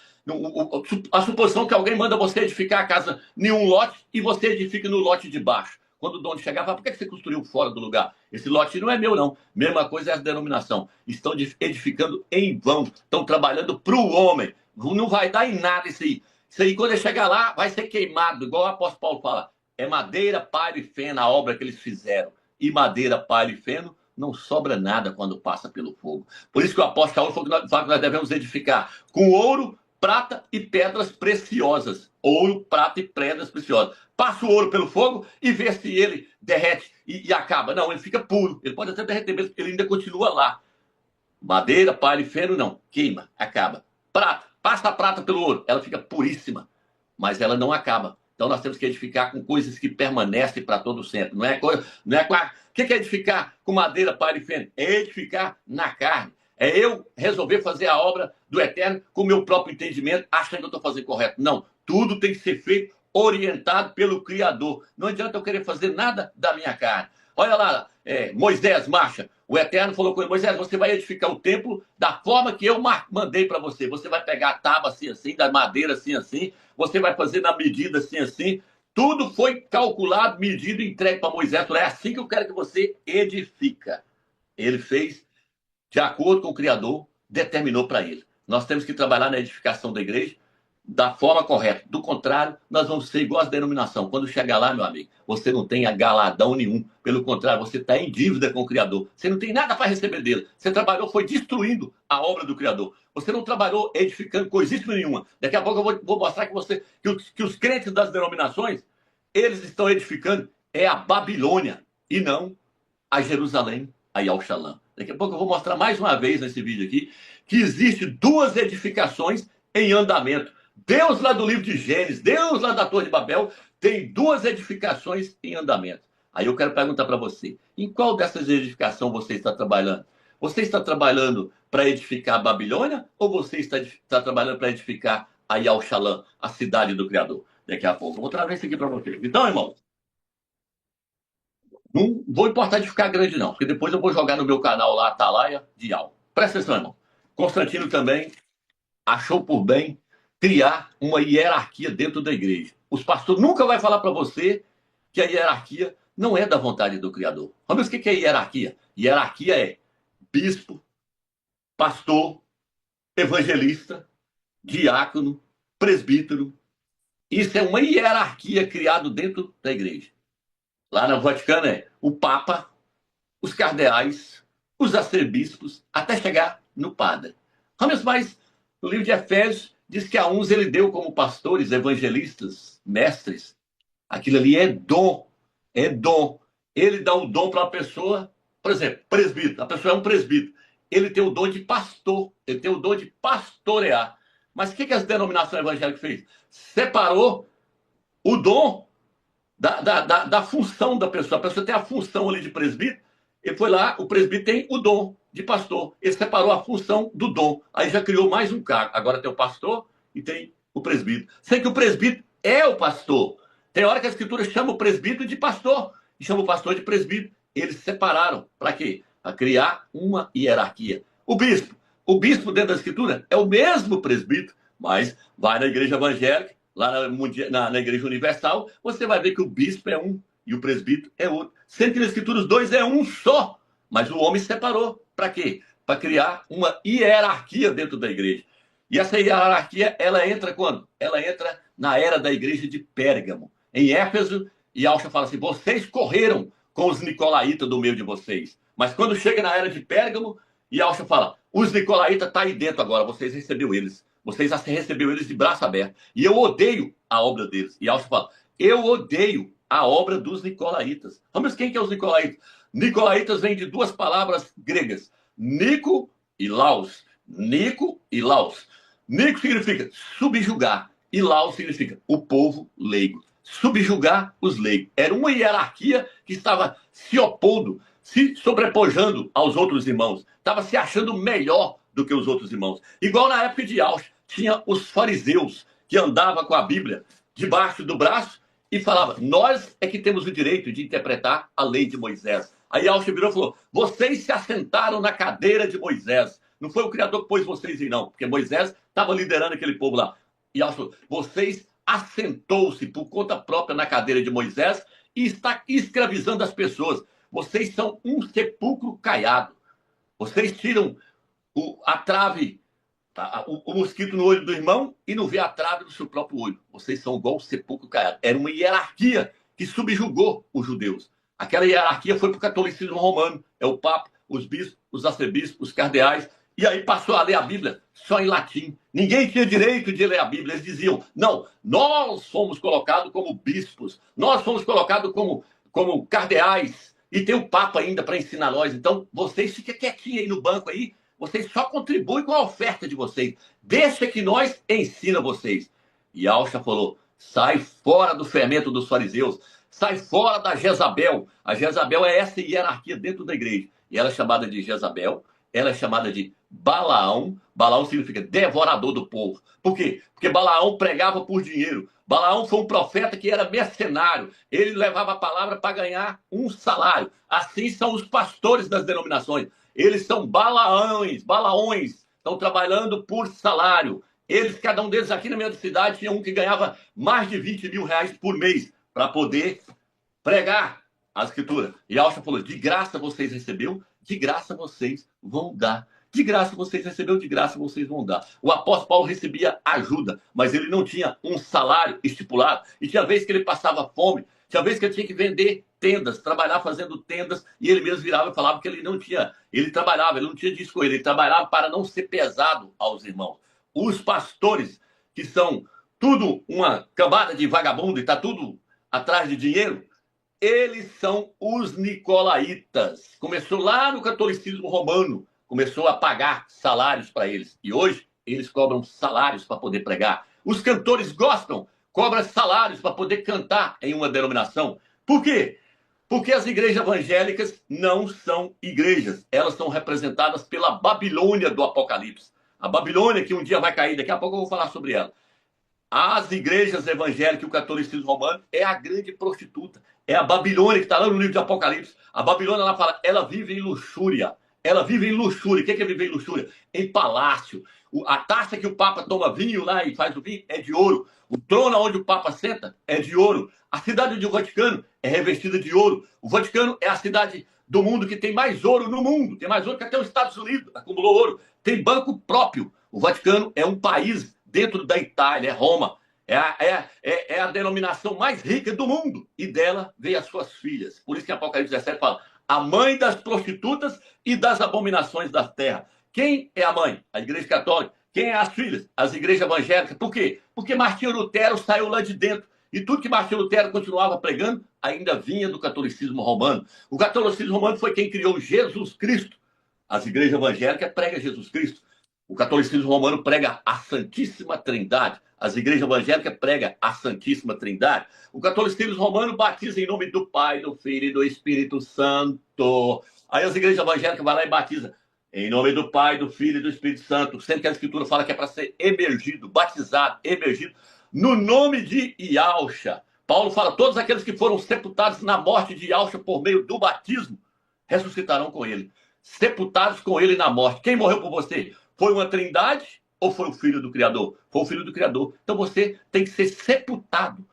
a suposição que alguém manda você edificar a casa em um lote e você edifica no lote de baixo. Quando o dono chegar, fala, por que você construiu fora do lugar? Esse lote não é meu, não. Mesma coisa é essa denominação. Estão edificando em vão. Estão trabalhando para o homem. Não vai dar em nada isso aí. Isso aí, quando ele chegar lá, vai ser queimado. Igual o apóstolo Paulo fala. É madeira, palha e feno a obra que eles fizeram. E madeira, palha e feno, não sobra nada quando passa pelo fogo. Por isso que o apóstolo Paulo fala que nós devemos edificar com ouro, prata e pedras preciosas. Ouro, prata e pedras preciosas. Passa o ouro pelo fogo e vê se ele derrete e acaba. Não, ele fica puro. Ele pode até derreter, mas ele ainda continua lá. Madeira, palha e feno, não. Queima, acaba. Prata, passa a prata pelo ouro. Ela fica puríssima, mas ela não acaba. Então nós temos que edificar com coisas que permanecem para todo sempre. Não é coisa, não é com a... O que é edificar com madeira, palha e feno? É edificar na carne. É eu resolver fazer a obra do Eterno com o meu próprio entendimento, achando que eu estou fazendo correto. Não, tudo tem que ser feito orientado pelo Criador. Não adianta eu querer fazer nada da minha carne. Olha lá, Moisés, marcha. O Eterno falou com ele, Moisés, você vai edificar o templo da forma que eu mandei para você. Você vai pegar a tábua assim, assim, da madeira assim, assim. Você vai fazer na medida assim, assim. Tudo foi calculado, medido e entregue para Moisés. É assim que eu quero que você edifica. Ele fez de acordo com o Criador, determinou para ele. Nós temos que trabalhar na edificação da igreja da forma correta. Do contrário, nós vamos ser igual às denominações. Quando chegar lá, meu amigo, você não tem galadão nenhum. Pelo contrário, você está em dívida com o Criador. Você não tem nada para receber dele. Você trabalhou, foi destruindo a obra do Criador. Você não trabalhou edificando coisíssima nenhuma. Daqui a pouco eu vou mostrar que os crentes das denominações, eles estão edificando a Babilônia e não a Jerusalém, a Yalshalã. Daqui a pouco eu vou mostrar mais uma vez nesse vídeo aqui que existe duas edificações em andamento. Deus lá do livro de Gênesis, Deus lá da Torre de Babel, tem duas edificações em andamento. Aí eu quero perguntar para você, em qual dessas edificações você está trabalhando? Você está trabalhando para edificar a Babilônia ou você está trabalhando para edificar a Yalshalã, a cidade do Criador? Daqui a pouco eu vou trazer isso aqui para você. Então, irmão, não vou importar de ficar grande, não, porque depois eu vou jogar no meu canal lá, Atalaia de Al. Presta atenção, irmão. Constantino também achou por bem criar uma hierarquia dentro da igreja. Os pastores nunca vai falar para você que a hierarquia não é da vontade do Criador. Vamos ver o que é hierarquia? Hierarquia é bispo, pastor, evangelista, diácono, presbítero. Isso é uma hierarquia criada dentro da igreja. Lá no Vaticano é o Papa, os cardeais, os arcebispos, até chegar no padre. Mas no livro de Efésios diz que a uns ele deu como pastores, evangelistas, mestres. Aquilo ali é dom. É dom. Ele dá o dom para a pessoa, por exemplo, presbítero. A pessoa é um presbítero. Ele tem o dom de pastor. Ele tem o dom de pastorear. Mas o que as denominações evangélicas fez? Separou o dom da função da pessoa. A pessoa tem a função ali de presbítero. Ele foi lá, o presbítero tem o dom de pastor. Ele separou a função do dom. Aí já criou mais um cargo. Agora tem o pastor e tem o presbítero. Sendo que o presbítero é o pastor. Tem hora que a Escritura chama o presbítero de pastor e chama o pastor de presbítero. Eles se separaram. Para quê? Para criar uma hierarquia. O bispo dentro da Escritura é o mesmo presbítero, mas vai na igreja evangélica, lá na igreja universal, você vai ver que o bispo é um e o presbítero é outro. Sendo que na Escritura os dois é um só, mas o homem se separou. Para quê? Para criar uma hierarquia dentro da igreja. E essa hierarquia, ela entra quando? Ela entra na era da igreja de Pérgamo. Em Éfeso, Yahshua fala assim, vocês correram com os nicolaítas do meio de vocês. Mas quando chega na era de Pérgamo, Yahshua fala, os nicolaítas estão aí dentro agora, vocês receberam eles. Vocês receberam eles de braço aberto. E eu odeio a obra deles. E Yahshua fala, eu odeio a obra dos nicolaítas. Vamos ver quem que é os nicolaítas? Nicolaítas vem de duas palavras gregas, Nico e Laos. Nico e Laos. Nico significa subjugar e Laos significa o povo leigo. Subjugar os leigos. Era uma hierarquia que estava se opondo, se sobrepujando aos outros irmãos. Estava se achando melhor do que os outros irmãos. Igual na época de Yahshua, tinha os fariseus que andavam com a Bíblia debaixo do braço e falava, nós é que temos o direito de interpretar a lei de Moisés. Aí Yahshua virou e falou, vocês se assentaram na cadeira de Moisés. Não foi o Criador que pôs vocês aí, não, porque Moisés estava liderando aquele povo lá. E Yahshua falou, vocês assentou-se por conta própria na cadeira de Moisés e está escravizando as pessoas. Vocês são um sepulcro caiado. Vocês tiram a trave, o mosquito no olho do irmão e não vê a trave no seu próprio olho. Vocês são igual o sepulcro caiado. Era uma hierarquia que subjugou os judeus. Aquela hierarquia foi para o catolicismo romano. É o Papa, os bispos, os arcebispos, os cardeais. E aí passou a ler a Bíblia só em latim. Ninguém tinha direito de ler a Bíblia. Eles diziam, não, nós fomos colocados como bispos, nós fomos colocados como cardeais, e tem o Papa ainda para ensinar nós. Então, vocês fiquem quietinhos aí no banco aí, vocês só contribuem com a oferta de vocês. Deixa que nós ensina vocês. E Yahshua falou, sai fora do fermento dos fariseus, sai fora da Jezabel. A Jezabel é essa hierarquia dentro da igreja. E ela é chamada de Jezabel, ela é chamada de Balaão. Balaão significa devorador do povo. Por quê? Porque Balaão pregava por dinheiro. Balaão foi um profeta que era mercenário. Ele levava a palavra para ganhar um salário. Assim são os pastores das denominações. Eles são balaões, estão trabalhando por salário. Eles, cada um deles aqui na minha cidade, tinha um que ganhava mais de 20 mil reais por mês para poder pregar a escritura. E Yahshua falou, de graça vocês receberam, de graça vocês vão dar. De graça vocês receberam, de graça vocês vão dar. O apóstolo Paulo recebia ajuda, mas ele não tinha um salário estipulado. E tinha vez que ele passava fome, tinha vez que ele tinha que vender tendas, trabalhar fazendo tendas, e ele mesmo virava e falava que ele não tinha, ele trabalhava, ele não tinha disco, ele trabalhava para não ser pesado aos irmãos. Os pastores, que são tudo uma cambada de vagabundo e está tudo atrás de dinheiro, eles são os nicolaítas. Começou lá no catolicismo romano, começou a pagar salários para eles. E hoje eles cobram salários para poder pregar. Os cantores gospel cobram salários para poder cantar em uma denominação. Por quê? Porque as igrejas evangélicas não são igrejas. Elas são representadas pela Babilônia do Apocalipse. A Babilônia que um dia vai cair, daqui a pouco eu vou falar sobre ela. As igrejas evangélicas e o catolicismo romano é a grande prostituta. É a Babilônia que está lá no livro de Apocalipse. A Babilônia, ela fala, ela vive em luxúria. Ela vive em luxúria. O que é viver em luxúria? Em palácio. A taça que o Papa toma vinho lá e faz o vinho é de ouro. O trono onde o Papa senta é de ouro. A cidade do Vaticano é revestida de ouro. O Vaticano é a cidade do mundo que tem mais ouro no mundo. Tem mais ouro que até os Estados Unidos acumulou ouro. Tem banco próprio. O Vaticano é um país dentro da Itália, é Roma. É a denominação mais rica do mundo. E dela veio as suas filhas. Por isso que Apocalipse 17 fala, a mãe das prostitutas e das abominações da terra. Quem é a mãe? A Igreja Católica. Quem é as filhas? As igrejas evangélicas. Por quê? Porque Martinho Lutero saiu lá de dentro. E tudo que Martinho Lutero continuava pregando ainda vinha do catolicismo romano. O catolicismo romano foi quem criou Jesus Cristo. As igrejas evangélicas pregam Jesus Cristo. O catolicismo romano prega a Santíssima Trindade. As igrejas evangélicas pregam a Santíssima Trindade. O catolicismo romano batiza em nome do Pai, do Filho e do Espírito Santo. Aí as igrejas evangélicas vão lá e batizam em nome do Pai, do Filho e do Espírito Santo. Sendo que a Escritura fala que é para ser emergido, batizado, emergido no nome de Yahshua. Paulo fala, todos aqueles que foram sepultados na morte de Yahshua por meio do batismo, ressuscitarão com ele. Sepultados com ele na morte. Quem morreu por você? Foi uma trindade ou foi o Filho do Criador? Foi o Filho do Criador. Então você tem que ser sepultado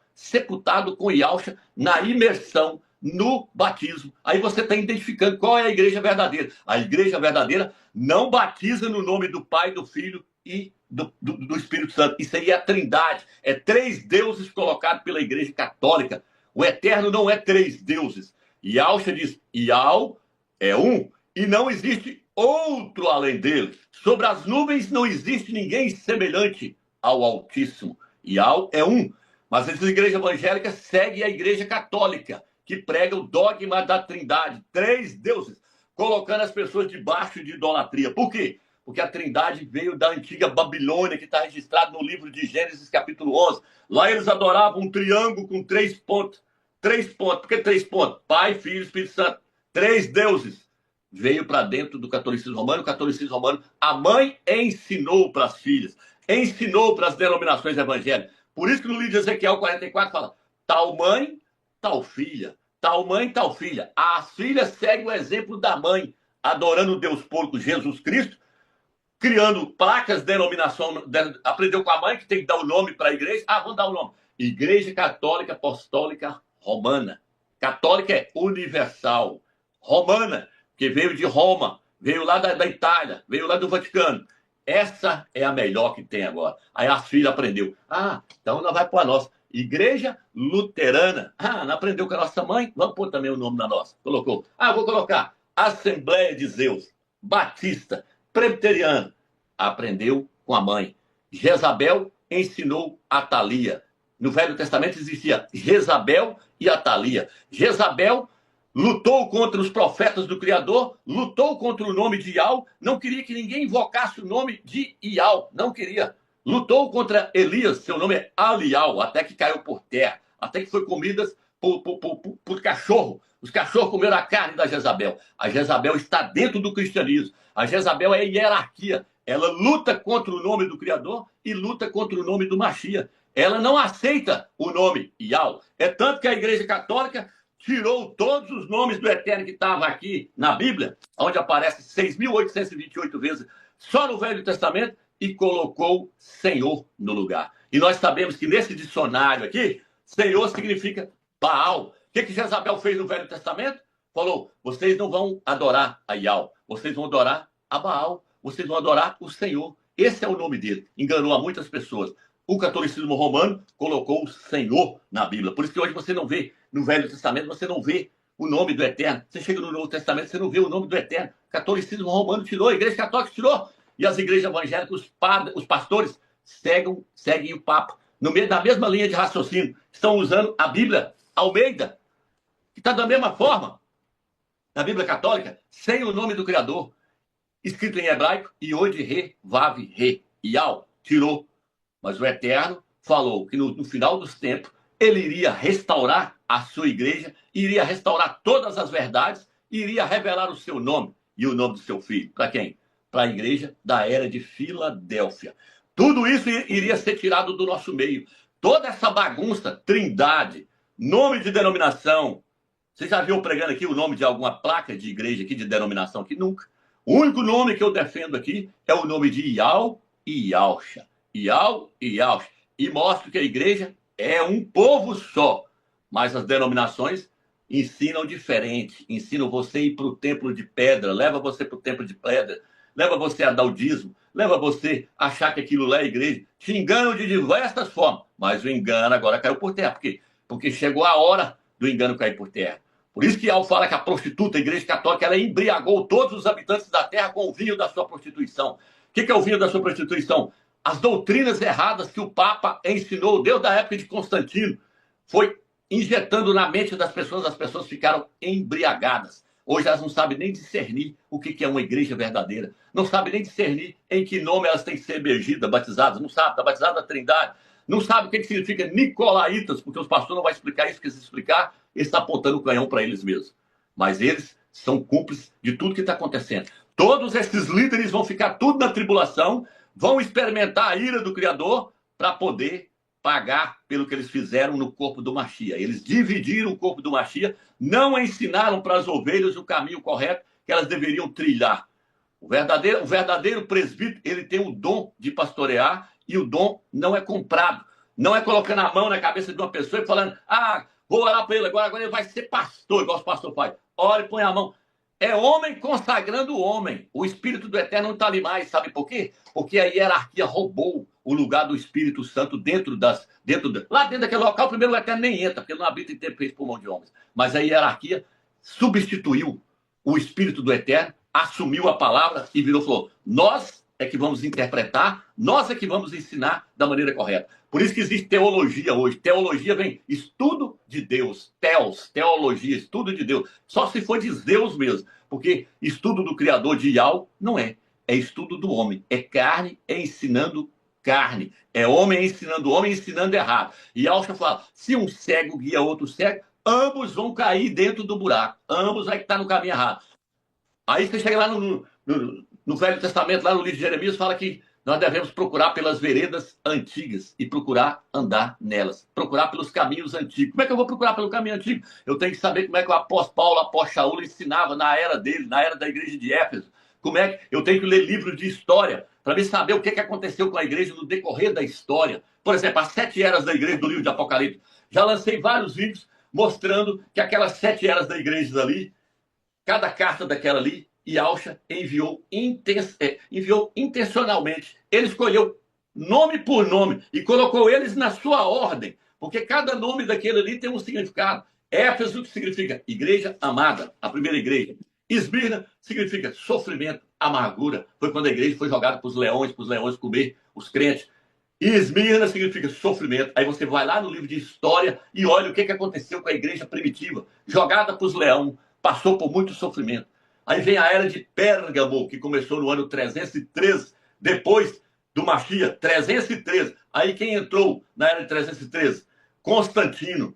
com Yahshua na imersão, no batismo. Aí você está identificando qual é a igreja verdadeira. A igreja verdadeira não batiza no nome do Pai, do Filho e do Espírito Santo. Isso aí é a trindade. É 3 deuses colocados pela igreja católica. O eterno não é 3 deuses. Yahshua diz, Yahweh é um e não existe outro além dele. Sobre as nuvens não existe ninguém semelhante ao Altíssimo. Yahweh é um. Mas essa igreja evangélica segue a igreja católica, que prega o dogma da trindade. 3 deuses, colocando as pessoas debaixo de idolatria. Por quê? Porque a trindade veio da antiga Babilônia, que está registrado no livro de Gênesis, capítulo 11. Lá eles adoravam um triângulo com 3 pontos. 3 pontos. Por que 3 pontos? Pai, Filho e Espírito Santo. 3 deuses. Veio para dentro do catolicismo romano. O catolicismo romano, a mãe ensinou para as filhas, ensinou para as denominações evangélicas. Por isso que no livro de Ezequiel 44 fala, tal mãe, tal filha. Tal mãe, tal filha. As filhas seguem o exemplo da mãe, adorando o Deus porco Jesus Cristo, criando placas de denominação. Aprendeu com a mãe que tem que dar o nome para a igreja. Vamos dar o nome. Igreja Católica Apostólica Romana. Católica é universal. Romana, que veio de Roma, veio lá da Itália, veio lá do Vaticano. Essa é a melhor que tem agora. Aí as filhas aprendeu. Então ela vai para a nossa. Igreja Luterana. Não aprendeu com a nossa mãe? Vamos pôr também o nome da nossa. Colocou. Vou colocar Assembleia de Zeus, Batista, Presbiteriano. Aprendeu com a mãe. Jezabel ensinou Atalia. No Velho Testamento existia Jezabel e Atalia. Jezabel lutou contra os profetas do Criador, lutou contra o nome de Yahweh, não queria que ninguém invocasse o nome de Yahweh, não queria. Lutou contra Elias, seu nome é Alial, até que caiu por terra, até que foi comida por cachorro. Os cachorros comeram a carne da Jezabel. A Jezabel está dentro do cristianismo. A Jezabel é hierarquia. Ela luta contra o nome do Criador e luta contra o nome do Machia. Ela não aceita o nome Yahweh. É tanto que a Igreja Católica tirou todos os nomes do Eterno que estavam aqui na Bíblia, onde aparece 6.828 vezes só no Velho Testamento, e colocou Senhor no lugar. E nós sabemos que nesse dicionário aqui, Senhor significa Baal. O que Jezabel fez no Velho Testamento? Falou, vocês não vão adorar a Yahweh, vocês vão adorar a Baal, vocês vão adorar o Senhor. Esse é o nome dele. Enganou a muitas pessoas. O catolicismo romano colocou o Senhor na Bíblia. Por isso que hoje você não vê, no Velho Testamento, você não vê o nome do Eterno. Você chega no Novo Testamento, você não vê o nome do Eterno. O catolicismo romano tirou, a Igreja Católica tirou. E as igrejas evangélicas, os pastores, seguem o Papa. Na mesma linha de raciocínio. Estão usando a Bíblia Almeida, que está da mesma forma. Na Bíblia Católica, sem o nome do Criador. Escrito em hebraico, Iod, Re, Vav, Re. Yahweh tirou. Mas o Eterno falou que no final dos tempos, ele iria restaurar a sua igreja, iria restaurar todas as verdades, iria revelar o seu nome e o nome do seu filho. Para quem? Para a igreja da era de Filadélfia. Tudo isso iria ser tirado do nosso meio. Toda essa bagunça, trindade, nome de denominação. Você já viu pregando aqui o nome de alguma placa de igreja aqui, de denominação aqui? Nunca. O único nome que eu defendo aqui é o nome de Yahweh e Yahshua. Yahweh e Yahshua. E mostro que a igreja é um povo só. Mas as denominações ensinam diferente. Ensinam você a ir para o templo de pedra. Leva você para o templo de pedra. Leva você a dar o dízimo, leva você a achar que aquilo lá é igreja. Te enganam de diversas formas, mas o engano agora caiu por terra. Por quê? Porque chegou a hora do engano cair por terra. Por isso que Al fala que a prostituta, a Igreja Católica, ela embriagou todos os habitantes da terra com o vinho da sua prostituição. O que é o vinho da sua prostituição? As doutrinas erradas que o Papa ensinou, desde a época de Constantino, foi injetando na mente das pessoas, as pessoas ficaram embriagadas. Hoje elas não sabem nem discernir o que é uma igreja verdadeira. Não sabem nem discernir em que nome elas têm que ser emergidas, batizadas. Não sabem, está batizada na Trindade. Não sabem o que significa Nicolaitas, porque os pastores não vão explicar isso, porque se explicar, ele está apontando o canhão para eles mesmos. Mas eles são cúmplices de tudo que está acontecendo. Todos esses líderes vão ficar tudo na tribulação, vão experimentar a ira do Criador para poder pagar pelo que eles fizeram no corpo do Machia. Eles dividiram o corpo do Machia, não ensinaram para as ovelhas o caminho correto que elas deveriam trilhar. O verdadeiro presbítero, ele tem o dom de pastorear e o dom não é comprado. Não é colocando a mão na cabeça de uma pessoa e falando, vou orar para ele agora ele vai ser pastor, igual os pastores fazem. Ora e põe a mão. É homem consagrando o homem. O Espírito do Eterno não está ali mais. Sabe por quê? Porque a hierarquia roubou o lugar do Espírito Santo lá dentro daquele local. Primeiro o Eterno nem entra, porque ele não habita em tempo feito por mão de homens. Mas a hierarquia substituiu o Espírito do Eterno, assumiu a palavra e virou e falou, nós é que vamos interpretar, nós é que vamos ensinar da maneira correta. Por isso que existe teologia hoje. Teologia vem estudo de Deus, teologia, estudo de Deus. Só se for de Deus mesmo, porque estudo do Criador de Yahweh não é. É estudo do homem. É carne, é ensinando carne. É homem ensinando homem, ensinando errado. E Yahweh fala, se um cego guia outro cego, ambos vão cair dentro do buraco. Ambos vai estar no caminho errado. Aí você chega lá no Velho Testamento, lá no livro de Jeremias, fala que nós devemos procurar pelas veredas antigas e procurar andar nelas. Procurar pelos caminhos antigos. Como é que eu vou procurar pelo caminho antigo? Eu tenho que saber como é que o apóstolo Paulo, o apóstolo Shaul ensinava na era dele, na era da igreja de Éfeso. Como é que eu tenho que ler livros de história para me saber o que aconteceu com a igreja no decorrer da história. Por exemplo, as 7 eras da igreja do livro de Apocalipse. Já lancei vários vídeos mostrando que aquelas 7 eras da igreja ali, cada carta daquela ali, Yahweh enviou intencionalmente. Ele escolheu nome por nome e colocou eles na sua ordem, porque cada nome daquele ali tem um significado. Éfeso significa igreja amada, a primeira igreja. Esmirna significa sofrimento, amargura. Foi quando a igreja foi jogada para os leões comer os crentes. E Esmirna significa sofrimento. Aí você vai lá no livro de história e olha o que aconteceu com a igreja primitiva. Jogada para os leões, passou por muito sofrimento. Aí vem a era de Pérgamo, que começou no ano 313, depois do Machia, 313. Aí quem entrou na era de 313? Constantino.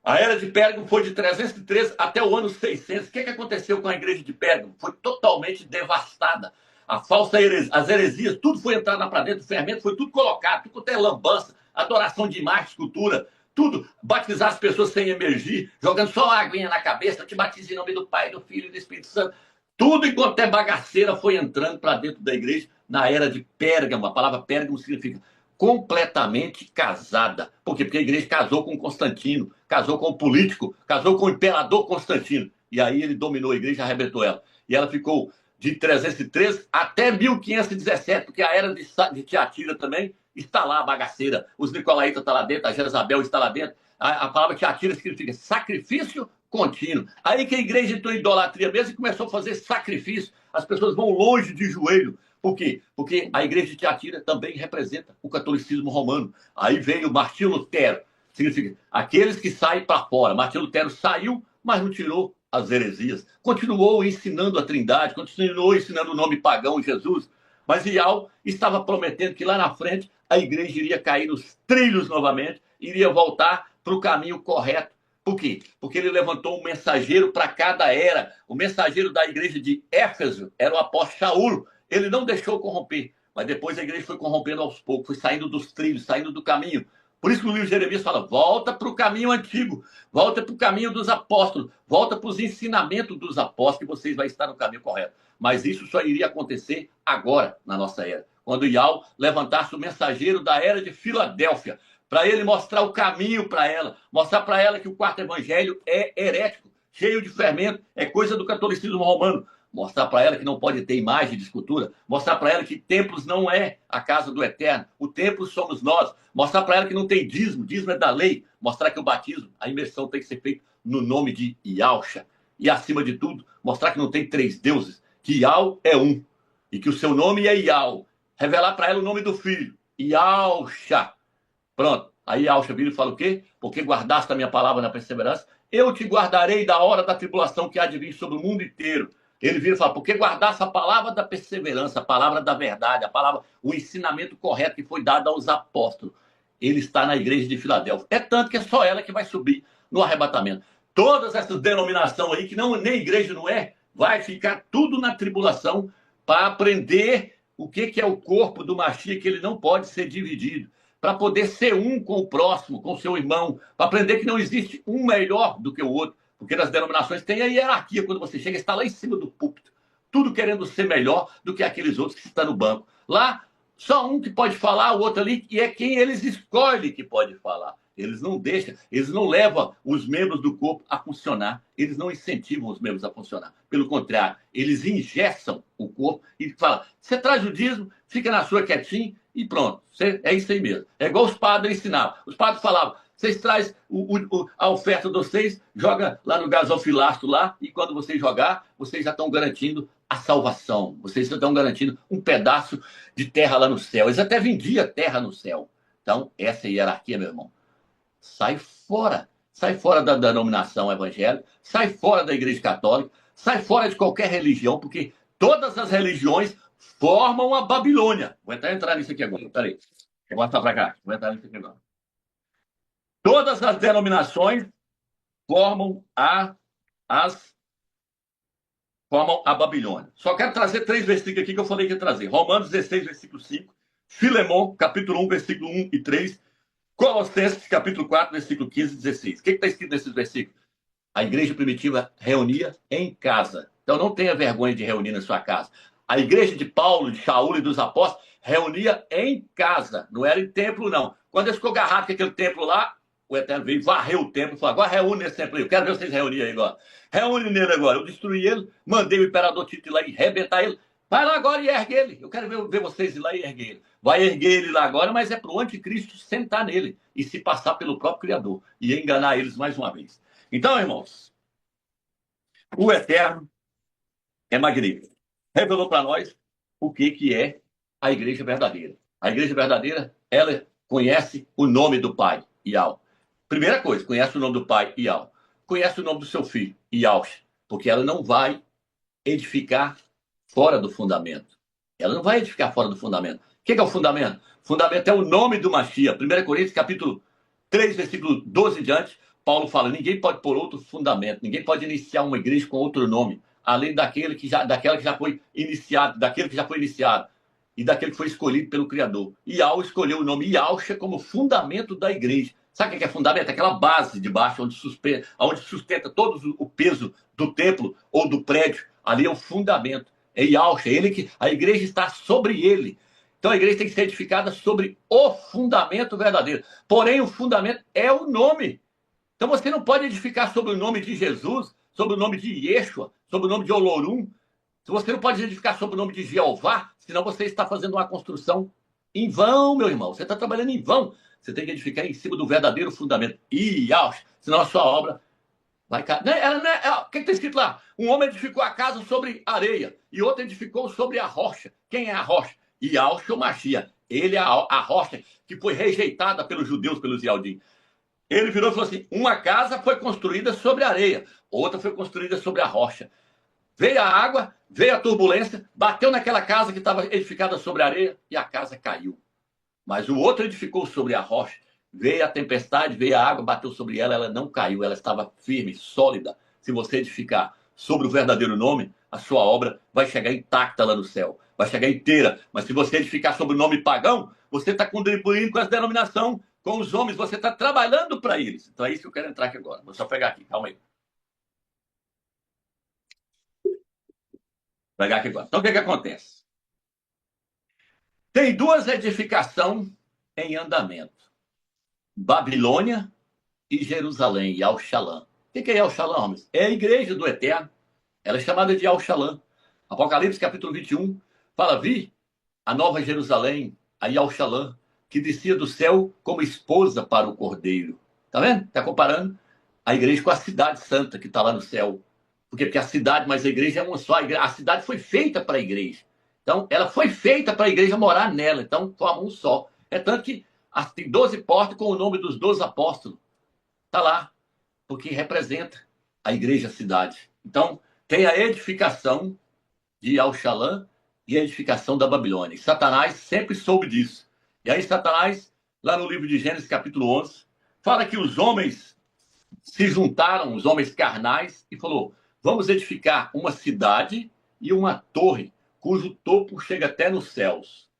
A era de Pérgamo foi de 313 até o ano 600. O que aconteceu com a igreja de Pérgamo? Foi totalmente devastada. As heresias, tudo foi entrar lá para dentro, o fermento foi tudo colocado, tudo quanto é lambança, adoração de imagem, escultura, tudo, batizar as pessoas sem emergir, jogando só uma aguinha na cabeça, eu te batizo em nome do Pai, do Filho e do Espírito Santo. Tudo enquanto é bagaceira foi entrando para dentro da igreja na era de Pérgamo. A palavra Pérgamo significa completamente casada. Por quê? Porque a igreja casou com Constantino, casou com o político, casou com o imperador Constantino. E aí ele dominou a igreja e arrebentou ela. E ela ficou de 313 até 1517, porque a era de Tiatira também está lá, a bagaceira. Os Nicolaitas estão lá dentro, a Jezabel está lá dentro. A palavra Tiatira significa sacrifício contínuo. Aí que a igreja entrou em idolatria mesmo e começou a fazer sacrifício. As pessoas vão longe de joelho. Por quê? Porque a igreja de Tiatira também representa o catolicismo romano. Aí veio Martinho Lutero. Significa aqueles que saem para fora. Martinho Lutero saiu, mas não tirou as heresias. Continuou ensinando a Trindade, continuou ensinando o nome pagão Jesus. Mas Yahweh estava prometendo que lá na frente a igreja iria cair nos trilhos novamente, iria voltar para o caminho correto. Por quê? Porque ele levantou um mensageiro para cada era. O mensageiro da igreja de Éfeso era o apóstolo Shaul. Ele não deixou corromper, mas depois a igreja foi corrompendo aos poucos, foi saindo dos trilhos, saindo do caminho. Por isso que o livro de Jeremias fala, volta para o caminho antigo, volta para o caminho dos apóstolos, volta para os ensinamentos dos apóstolos, que vocês vão estar no caminho correto. Mas isso só iria acontecer agora, na nossa era, quando Yahweh levantasse o mensageiro da era de Filadélfia, para ele mostrar o caminho para ela, mostrar para ela que o quarto evangelho é herético, cheio de fermento, é coisa do catolicismo romano. Mostrar para ela que não pode ter imagem de escultura, mostrar para ela que templos não é a casa do Eterno, o templo somos nós, mostrar para ela que não tem dízimo, dízimo é da lei, mostrar que o batismo, a imersão tem que ser feita no nome de Yahshua. E acima de tudo, mostrar que não tem 3 deuses, que Yahweh é um, e que o seu nome é Yahweh. Revelar para ela o nome do filho, Yahshua. Pronto, aí Yahshua vira e fala o quê? Porque guardaste a minha palavra na perseverança, eu te guardarei da hora da tribulação que há de vir sobre o mundo inteiro. Ele vira e fala, porque guardasse a palavra da perseverança, a palavra da verdade, o ensinamento correto que foi dado aos apóstolos. Ele está na igreja de Filadélfia. É tanto que é só ela que vai subir no arrebatamento. Todas essas denominações aí, que não, nem igreja não é, vai ficar tudo na tribulação para aprender o que é o corpo do Machia, que ele não pode ser dividido. para poder ser um com o próximo, com o seu irmão, para aprender que não existe um melhor do que o outro, porque nas denominações tem a hierarquia, quando você chega, está lá em cima do púlpito, tudo querendo ser melhor do que aqueles outros que estão no banco. Lá, só um que pode falar, o outro ali, e é quem eles escolhem que pode falar. Eles não deixam, eles não levam os membros do corpo a funcionar, eles não incentivam os membros a funcionar. Pelo contrário, eles engessam o corpo e falam: você traz o dízimo, fica na sua quietinho e pronto. É isso aí mesmo. É igual os padres ensinavam. Os padres falavam: vocês trazem a oferta de vocês, joga lá no gasofilasto lá, e quando vocês jogar, vocês já estão garantindo a salvação. Vocês já estão garantindo um pedaço de terra lá no céu. Eles até vendiam terra no céu. Então, essa é a hierarquia, meu irmão. Sai fora. Sai fora da denominação evangélica, sai fora da igreja católica, sai fora de qualquer religião, porque todas as religiões formam a Babilônia. Vou até entrar nisso aqui agora. Peraí. Vou mostrar para cá. Vou entrar nisso aqui agora. Todas as denominações formam formam a Babilônia. Só quero trazer 3 versículos aqui que eu falei que ia trazer. Romanos 16, versículo 5. Filemão, capítulo 1, versículo 1 e 3. Colossenses, capítulo 4, versículo 15 e 16. O que está escrito nesses versículos? A igreja primitiva reunia em casa. Então não tenha vergonha de reunir na sua casa. A igreja de Paulo, de Shaul e dos apóstolos reunia em casa. Não era em templo, não. Quando eles ficou agarrado com aquele templo lá, o Eterno veio, varreu o templo e falou: agora reúne nesse templo aí. Eu quero ver vocês reunirem aí agora. Reúne nele agora. Eu destruí ele, mandei o imperador Tito ir lá e arrebentar ele. Vai lá agora e ergue ele. Eu quero ver vocês ir lá e erguer ele. Vai erguer ele lá agora, mas é para o anticristo sentar nele e se passar pelo próprio Criador e enganar eles mais uma vez. Então, irmãos, o Eterno é magnífico. Revelou para nós o que é a igreja verdadeira. A igreja verdadeira, ela conhece o nome do Pai, Yahweh. Primeira coisa, conhece o nome do Pai, Yahweh. Conhece o nome do seu filho, Yahweh, porque ela não vai edificar fora do fundamento. Ela não vai edificar fora do fundamento. O que é o fundamento? O fundamento é o nome do Mashiach. 1 Coríntios, capítulo 3, versículo 12 em diante, Paulo fala: ninguém pode pôr outro fundamento, ninguém pode iniciar uma igreja com outro nome, além daquela que já foi iniciado, daquele que já foi iniciado e daquele que foi escolhido pelo Criador. Yahweh escolheu o nome Yahshua como fundamento da igreja. Sabe o que é fundamento? Aquela base de baixo onde sustenta todo o peso do templo ou do prédio. Ali é o fundamento. É Yahshua, a igreja está sobre ele. Então a igreja tem que ser edificada sobre o fundamento verdadeiro. Porém, o fundamento é o nome. Então você não pode edificar sobre o nome de Jesus, sobre o nome de Yeshua, sobre o nome de Olorum. Você não pode edificar sobre o nome de Jeová, senão você está fazendo uma construção em vão, meu irmão. Você está trabalhando em vão. Você tem que edificar em cima do verdadeiro fundamento. Senão a sua obra vai cair. O que está escrito lá? Um homem edificou a casa sobre areia e outro edificou sobre a rocha. Quem é a rocha? Yahshua Mashiach. Ele é a rocha que foi rejeitada pelos judeus, pelos Yaldim. Ele virou e falou assim: uma casa foi construída sobre areia, outra foi construída sobre a rocha. Veio a água, veio a turbulência, bateu naquela casa que estava edificada sobre a areia e a casa caiu. Mas o outro edificou sobre a rocha. Veio a tempestade, veio a água, bateu sobre ela, ela não caiu, ela estava firme, sólida. Se você edificar sobre o verdadeiro nome, a sua obra vai chegar intacta lá no céu, vai chegar inteira. Mas se você edificar sobre o nome pagão, você está contribuindo com essa denominação, com os homens, você está trabalhando para eles. Então é isso que eu quero entrar aqui agora. Vou só pegar aqui, calma aí. Vou pegar aqui agora. Então o que acontece? Tem 2 edificações em andamento: Babilônia e Jerusalém, Yal-Shalom. O que é Yal-Shalom, homens? É a igreja do Eterno. Ela é chamada de Yal-Shalom. Apocalipse, capítulo 21, fala: vi a nova Jerusalém, a Yal-Shalom, que descia do céu como esposa para o Cordeiro. Tá vendo? Está comparando a igreja com a cidade santa que está lá no céu. Por quê? Porque a cidade, mas a igreja é uma só. A cidade foi feita para a igreja. Então, ela foi feita para a igreja morar nela. Então, forma um só. É tanto que tem 12 portas com o nome dos 12 apóstolos. Está lá. Porque representa a igreja, a cidade. Então, tem a edificação de Al-Shalom e a edificação da Babilônia. E Satanás sempre soube disso. E aí Satanás, lá no livro de Gênesis, capítulo 11, fala que os homens se juntaram, os homens carnais, e falou: vamos edificar uma cidade e uma torre, cujo topo chega até nos céus.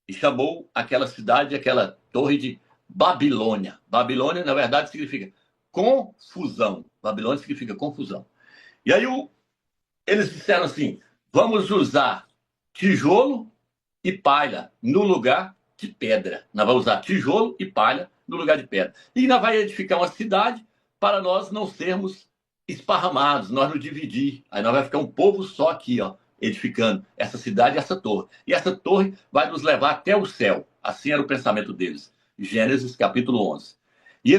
e chamou aquela cidade, aquela torre de Babilônia. Babilônia, na verdade, significa confusão. Babilônia significa confusão. E aí eles disseram assim: vamos usar tijolo e palha no lugar de pedra. Nós vamos usar tijolo e palha no lugar de pedra. E nós vamos edificar uma cidade para nós não sermos esparramados, nós não dividir. Aí nós vamos ficar um povo só aqui, ó, edificando essa cidade e essa torre. E essa torre vai nos levar até o céu. Assim era o pensamento deles. Gênesis capítulo 11. E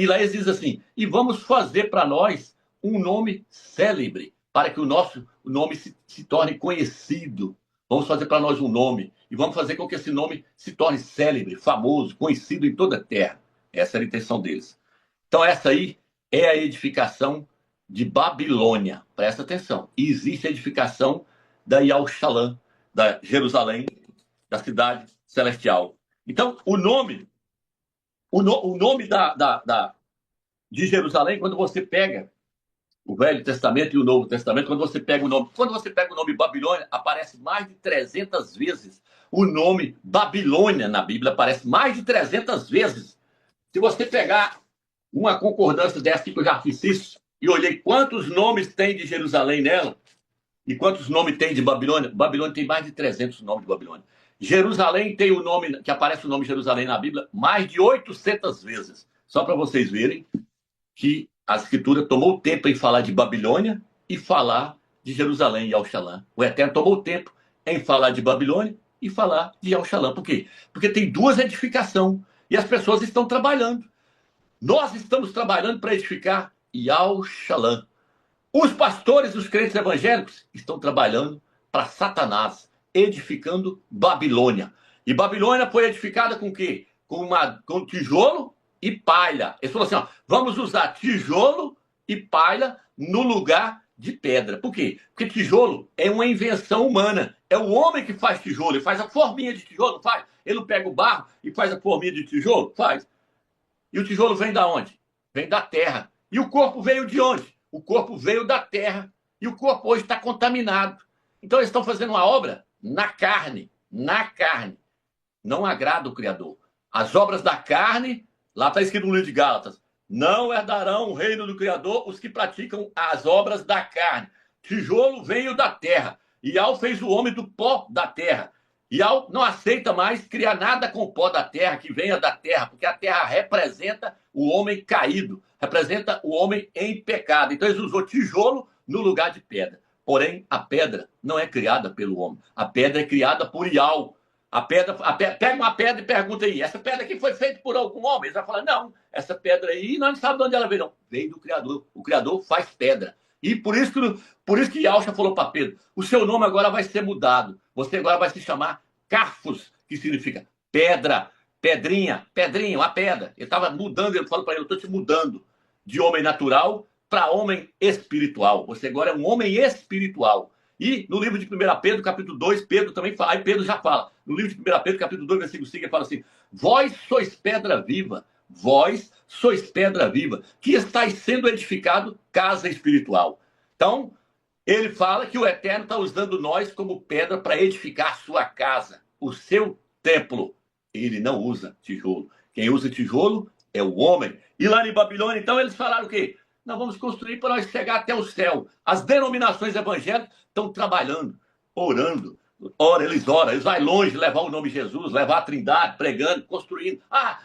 lá eles dizem assim: e vamos fazer para nós um nome célebre, para que o nosso nome se torne conhecido. Vamos fazer para nós um nome. E vamos fazer com que esse nome se torne célebre, famoso, conhecido em toda a terra. Essa era a intenção deles. Então, essa aí é a edificação de Babilônia. Presta atenção. E existe a edificação da Yal-Shalom, da Jerusalém, da cidade celestial. Então, o nome de Jerusalém, quando você pega o Velho Testamento e o Novo Testamento, quando você pega o nome Babilônia, aparece mais de 300 vezes. O nome Babilônia na Bíblia aparece mais de 300 vezes. Se você pegar uma concordância dessa que eu já fiz isso, e olhei quantos nomes tem de Jerusalém nela, e quantos nomes tem de Babilônia, Babilônia tem mais de 300 nomes de Babilônia. Jerusalém tem o nome, que aparece o nome Jerusalém na Bíblia, mais de 800 vezes. Só para vocês verem que a Escritura tomou tempo em falar de Babilônia e falar de Jerusalém e Yal-Shalom. O Eterno tomou tempo em falar de Babilônia e falar de Yal-Shalom. Por quê? Porque tem duas edificações e as pessoas estão trabalhando. Nós estamos trabalhando para edificar Yal-Shalom. Os pastores, os crentes evangélicos estão trabalhando para Satanás, edificando Babilônia. E Babilônia foi edificada com o quê? Com tijolo e palha. Eles falaram assim: ó, vamos usar tijolo e palha no lugar de pedra. Por quê? Porque tijolo é uma invenção humana. É o homem que faz tijolo. Ele faz a forminha de tijolo, faz. Ele não pega o barro e faz a forminha de tijolo? Faz. E o tijolo vem da onde? Vem da terra. E o corpo veio de onde? O corpo veio da terra. E o corpo hoje está contaminado. Então eles estão fazendo uma obra na carne. Na carne. Não agrada o Criador. As obras da carne, lá está escrito no livro de Gálatas: não herdarão o reino do Criador os que praticam as obras da carne. Tijolo veio da terra. Ial fez o homem do pó da terra. Ial não aceita mais criar nada com o pó da terra, que venha da terra, porque a terra representa o homem caído, representa o homem em pecado. Então eles usou tijolo no lugar de pedra. Porém, a pedra não é criada pelo homem. A pedra é criada por Ial. Pega uma pedra e pergunta aí: essa pedra aqui foi feita por algum homem? Eles vão falar: não, essa pedra aí nós não sabemos de onde ela veio. Não, veio do Criador. O Criador faz pedra. E por isso que Yalcha falou para Pedro: o seu nome agora vai ser mudado. Você agora vai se chamar Carfos, que significa pedra, pedrinha, uma pedra. Ele estava mudando, ele falou para ele: eu estou te mudando de homem natural para homem espiritual. Você agora é um homem espiritual. E no livro de 1 Pedro, capítulo 2, Pedro também fala, aí Pedro já fala, no livro de 1 Pedro, capítulo 2, versículo 5, ele fala assim: vós sois pedra viva, que estáis sendo edificado casa espiritual. Então, ele fala que o Eterno está usando nós como pedra para edificar a sua casa, o seu templo. Ele não usa tijolo. Quem usa tijolo é o homem. E lá em Babilônia, então, eles falaram o quê? Nós vamos construir para nós chegar até o céu. As denominações evangélicas estão trabalhando, orando. Eles oram, eles vão longe levar o nome de Jesus, levar a Trindade, pregando, construindo.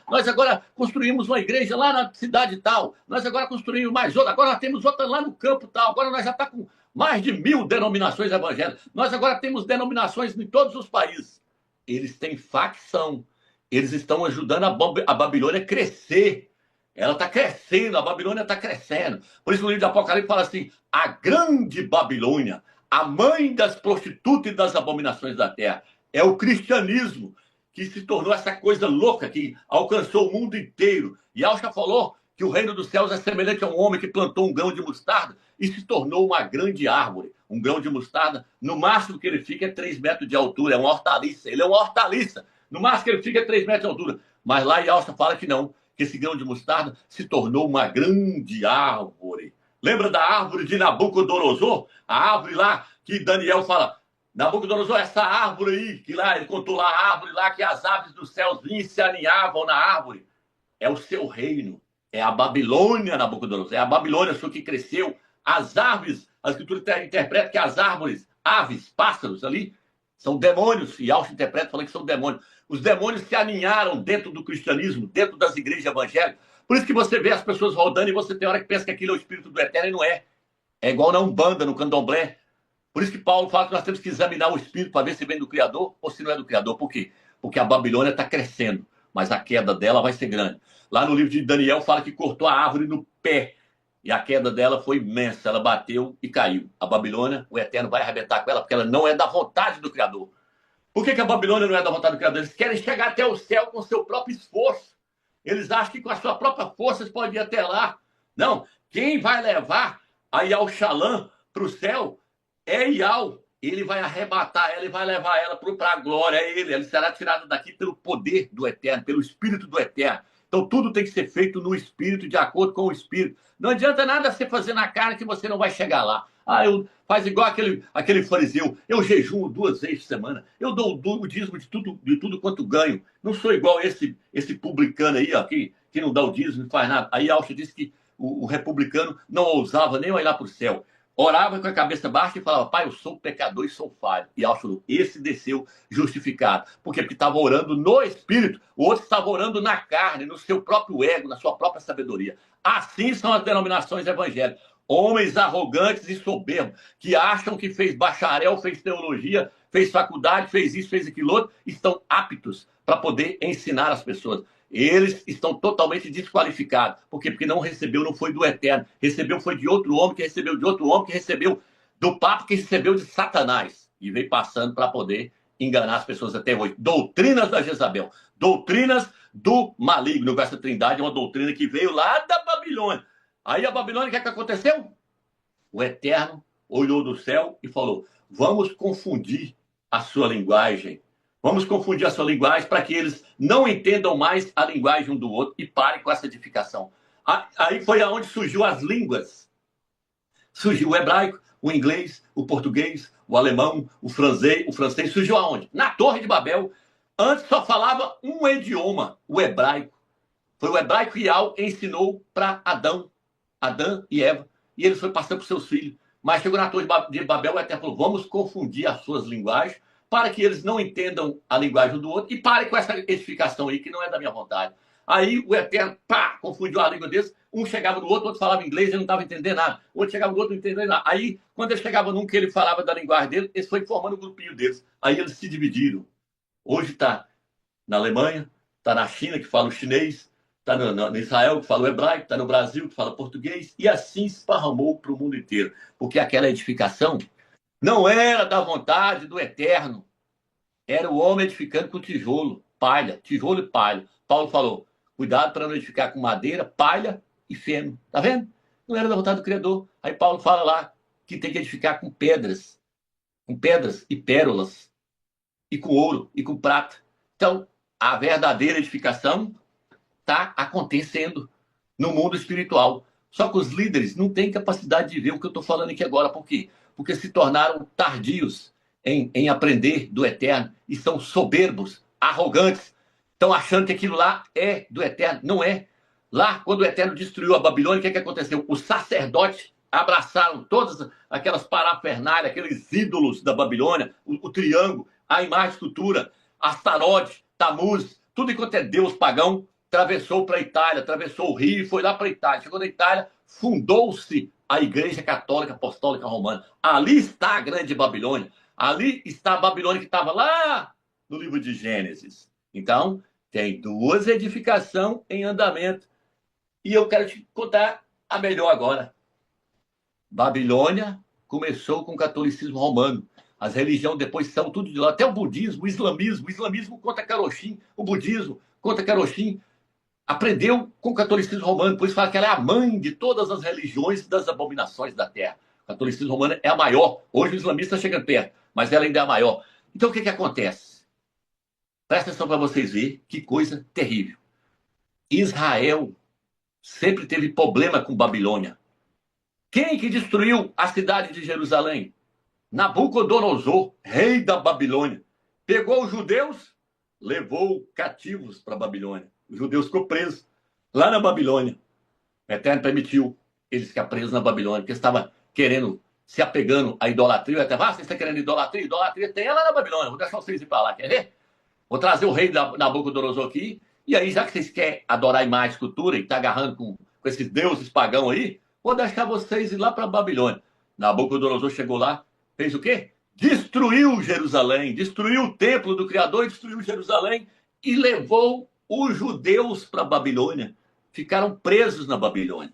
Nós agora construímos uma igreja lá na cidade tal. Nós agora construímos mais outra. Agora nós temos outra lá no campo tal. Agora nós já estamos com mais de 1000 denominações evangélicas. Nós agora temos denominações em todos os países. Eles têm facção. Eles estão ajudando a Babilônia a crescer. Ela está crescendo, a Babilônia está crescendo. Por isso o livro do Apocalipse fala assim: a grande Babilônia, a mãe das prostitutas e das abominações da terra. É o cristianismo que se tornou essa coisa louca que alcançou o mundo inteiro. E Alcha falou que o reino dos céus é semelhante a um homem que plantou um grão de mostarda e se tornou uma grande árvore. Um grão de mostarda, no máximo que ele fica é 3 metros de altura, é uma hortaliça. Ele é uma hortaliça. No máximo que ele fica é 3 metros de altura. Mas lá Alcha fala que não, que esse grão de mostarda se tornou uma grande árvore. Lembra da árvore de Nabucodonosor? A árvore lá que Daniel fala: Nabucodonosor, essa árvore aí, que lá, ele contou lá a árvore lá, que as aves dos céus vinham e se aninhavam na árvore. É o seu reino. É a Babilônia, Nabucodonosor. É a Babilônia sua que cresceu. As árvores, a escritura interpreta que as árvores, aves, pássaros ali, são demônios. E Alcho interpreta falando que são demônios. Os demônios se aninharam dentro do cristianismo, dentro das igrejas evangélicas. Por isso que você vê as pessoas rodando e você tem hora que pensa que aquilo é o Espírito do Eterno e não é. É igual na Umbanda, no Candomblé. Por isso que Paulo fala que nós temos que examinar o Espírito para ver se vem do Criador ou se não é do Criador. Por quê? Porque a Babilônia está crescendo, mas a queda dela vai ser grande. Lá no livro de Daniel fala que cortou a árvore no pé. E a queda dela foi imensa. Ela bateu e caiu. A Babilônia, o Eterno vai arrebentar com ela, porque ela não é da vontade do Criador. Por que a Babilônia não é da vontade do Criador? Eles querem chegar até o céu com o seu próprio esforço. Eles acham que com a sua própria força eles podem ir até lá. Não. Quem vai levar a Yal-Shalom para o céu é Ial. Ele vai arrebatar ela e vai levar ela para a glória. É ele. Ele será tirado daqui pelo poder do Eterno, pelo Espírito do Eterno. Então tudo tem que ser feito no Espírito, de acordo com o Espírito. Não adianta nada você fazer na carne que você não vai chegar lá. Faz igual aquele fariseu. Eu jejuo 2 vezes por semana. Eu dou o dízimo de tudo quanto ganho. Não sou igual esse publicano aí, ó, que não dá o dízimo, não faz nada. Aí Alcho disse que o republicano não ousava nem olhar para o céu. Orava com a cabeça baixa e falava, pai, eu sou pecador e sou falho. E Alcho falou, esse desceu justificado. Por quê? Porque estava orando no Espírito. O outro estava orando na carne, no seu próprio ego, na sua própria sabedoria. Assim são as denominações evangélicas. Homens arrogantes e soberbos, que acham que fez bacharel, fez teologia, fez faculdade, fez isso, fez aquilo outro, estão aptos para poder ensinar as pessoas. Eles estão totalmente desqualificados. Por quê? Porque não recebeu, não foi do Eterno. Recebeu foi de outro homem, que recebeu de outro homem, que recebeu do Papa, que recebeu de Satanás. E veio passando para poder enganar as pessoas até hoje. Doutrinas da Jezabel. Doutrinas do maligno. Essa trindade é uma doutrina que veio lá da Babilônia. Aí a Babilônia, o que aconteceu? O Eterno olhou do céu e falou, vamos confundir a sua linguagem. Vamos confundir a sua linguagem para que eles não entendam mais a linguagem um do outro e parem com essa edificação. Aí foi aonde surgiu as línguas. Surgiu o hebraico, o inglês, o português, o alemão, o francês. Surgiu aonde? Na Torre de Babel. Antes só falava um idioma, o hebraico. Foi o hebraico que Ial ensinou para Adão e Eva. E eles foram passando para os seus filhos. Mas chegou na Torre de Babel, o Eterno falou, vamos confundir as suas linguagens para que eles não entendam a linguagem do outro e parem com essa edificação aí, que não é da minha vontade. Aí o Eterno, confundiu a língua deles. Um chegava no outro, o outro falava inglês, ele não estava entendendo nada. O outro chegava no outro, não entendendo nada. Aí, quando ele chegava num que ele falava da linguagem dele, eles foram formando o grupinho deles. Aí eles se dividiram. Hoje está na Alemanha, está na China, que fala o chinês, está no Israel, que fala o hebraico, está no Brasil, que fala português, e assim esparramou para o mundo inteiro. Porque aquela edificação não era da vontade do Eterno. Era o homem edificando com tijolo e palha. Paulo falou, cuidado para não edificar com madeira, palha e feno. Tá vendo? Não era da vontade do Criador. Aí Paulo fala lá que tem que edificar com pedras e pérolas, e com ouro e com prata. Então, a verdadeira edificação está acontecendo no mundo espiritual. Só que os líderes não têm capacidade de ver o que eu estou falando aqui agora. Por quê? Porque se tornaram tardios em aprender do Eterno e são soberbos, arrogantes. Estão achando que aquilo lá é do Eterno. Não é. Lá, quando o Eterno destruiu a Babilônia, o que aconteceu? Os sacerdotes abraçaram todas aquelas parafernálias, aqueles ídolos da Babilônia, o triângulo, a imagem, a escultura, Astarote, Tamuz, tudo enquanto é Deus pagão, atravessou para a Itália, atravessou o Rio e foi lá para a Itália. Chegou na Itália, fundou-se a Igreja Católica Apostólica Romana. Ali está a grande Babilônia. Ali está a Babilônia que estava lá no livro de Gênesis. Então, tem 2 edificações em andamento. E eu quero te contar a melhor agora. Babilônia começou com o catolicismo romano. As religiões depois são tudo de lá. Até o budismo, o islamismo contra Karoshim, o budismo contra Karoshim. Aprendeu com o catolicismo romano, por isso fala que ela é a mãe de todas as religiões das abominações da terra. O catolicismo romano é a maior. Hoje o islamista está chegando perto, mas ela ainda é a maior. Então o que acontece? Presta atenção para vocês verem que coisa terrível. Israel sempre teve problema com Babilônia. Quem que destruiu a cidade de Jerusalém? Nabucodonosor, rei da Babilônia, pegou os judeus, levou cativos para a Babilônia. Os judeus ficou presos lá na Babilônia. O Eterno permitiu eles ficar presos na Babilônia, porque estava querendo, se apegando à idolatria. O Eterno, vocês estão querendo idolatria? Idolatria tem lá na Babilônia. Vou deixar vocês ir para lá, quer ver? Vou trazer o rei da Nabucodonosor aqui. E aí, já que vocês querem adorar imagem e escultura e tá agarrando com esses deuses pagãos aí, vou deixar vocês ir lá para a Babilônia. Nabucodonosor chegou lá, fez o quê? Destruiu Jerusalém, destruiu o templo do Criador, destruiu Jerusalém e levou os judeus para a Babilônia. Ficaram presos na Babilônia.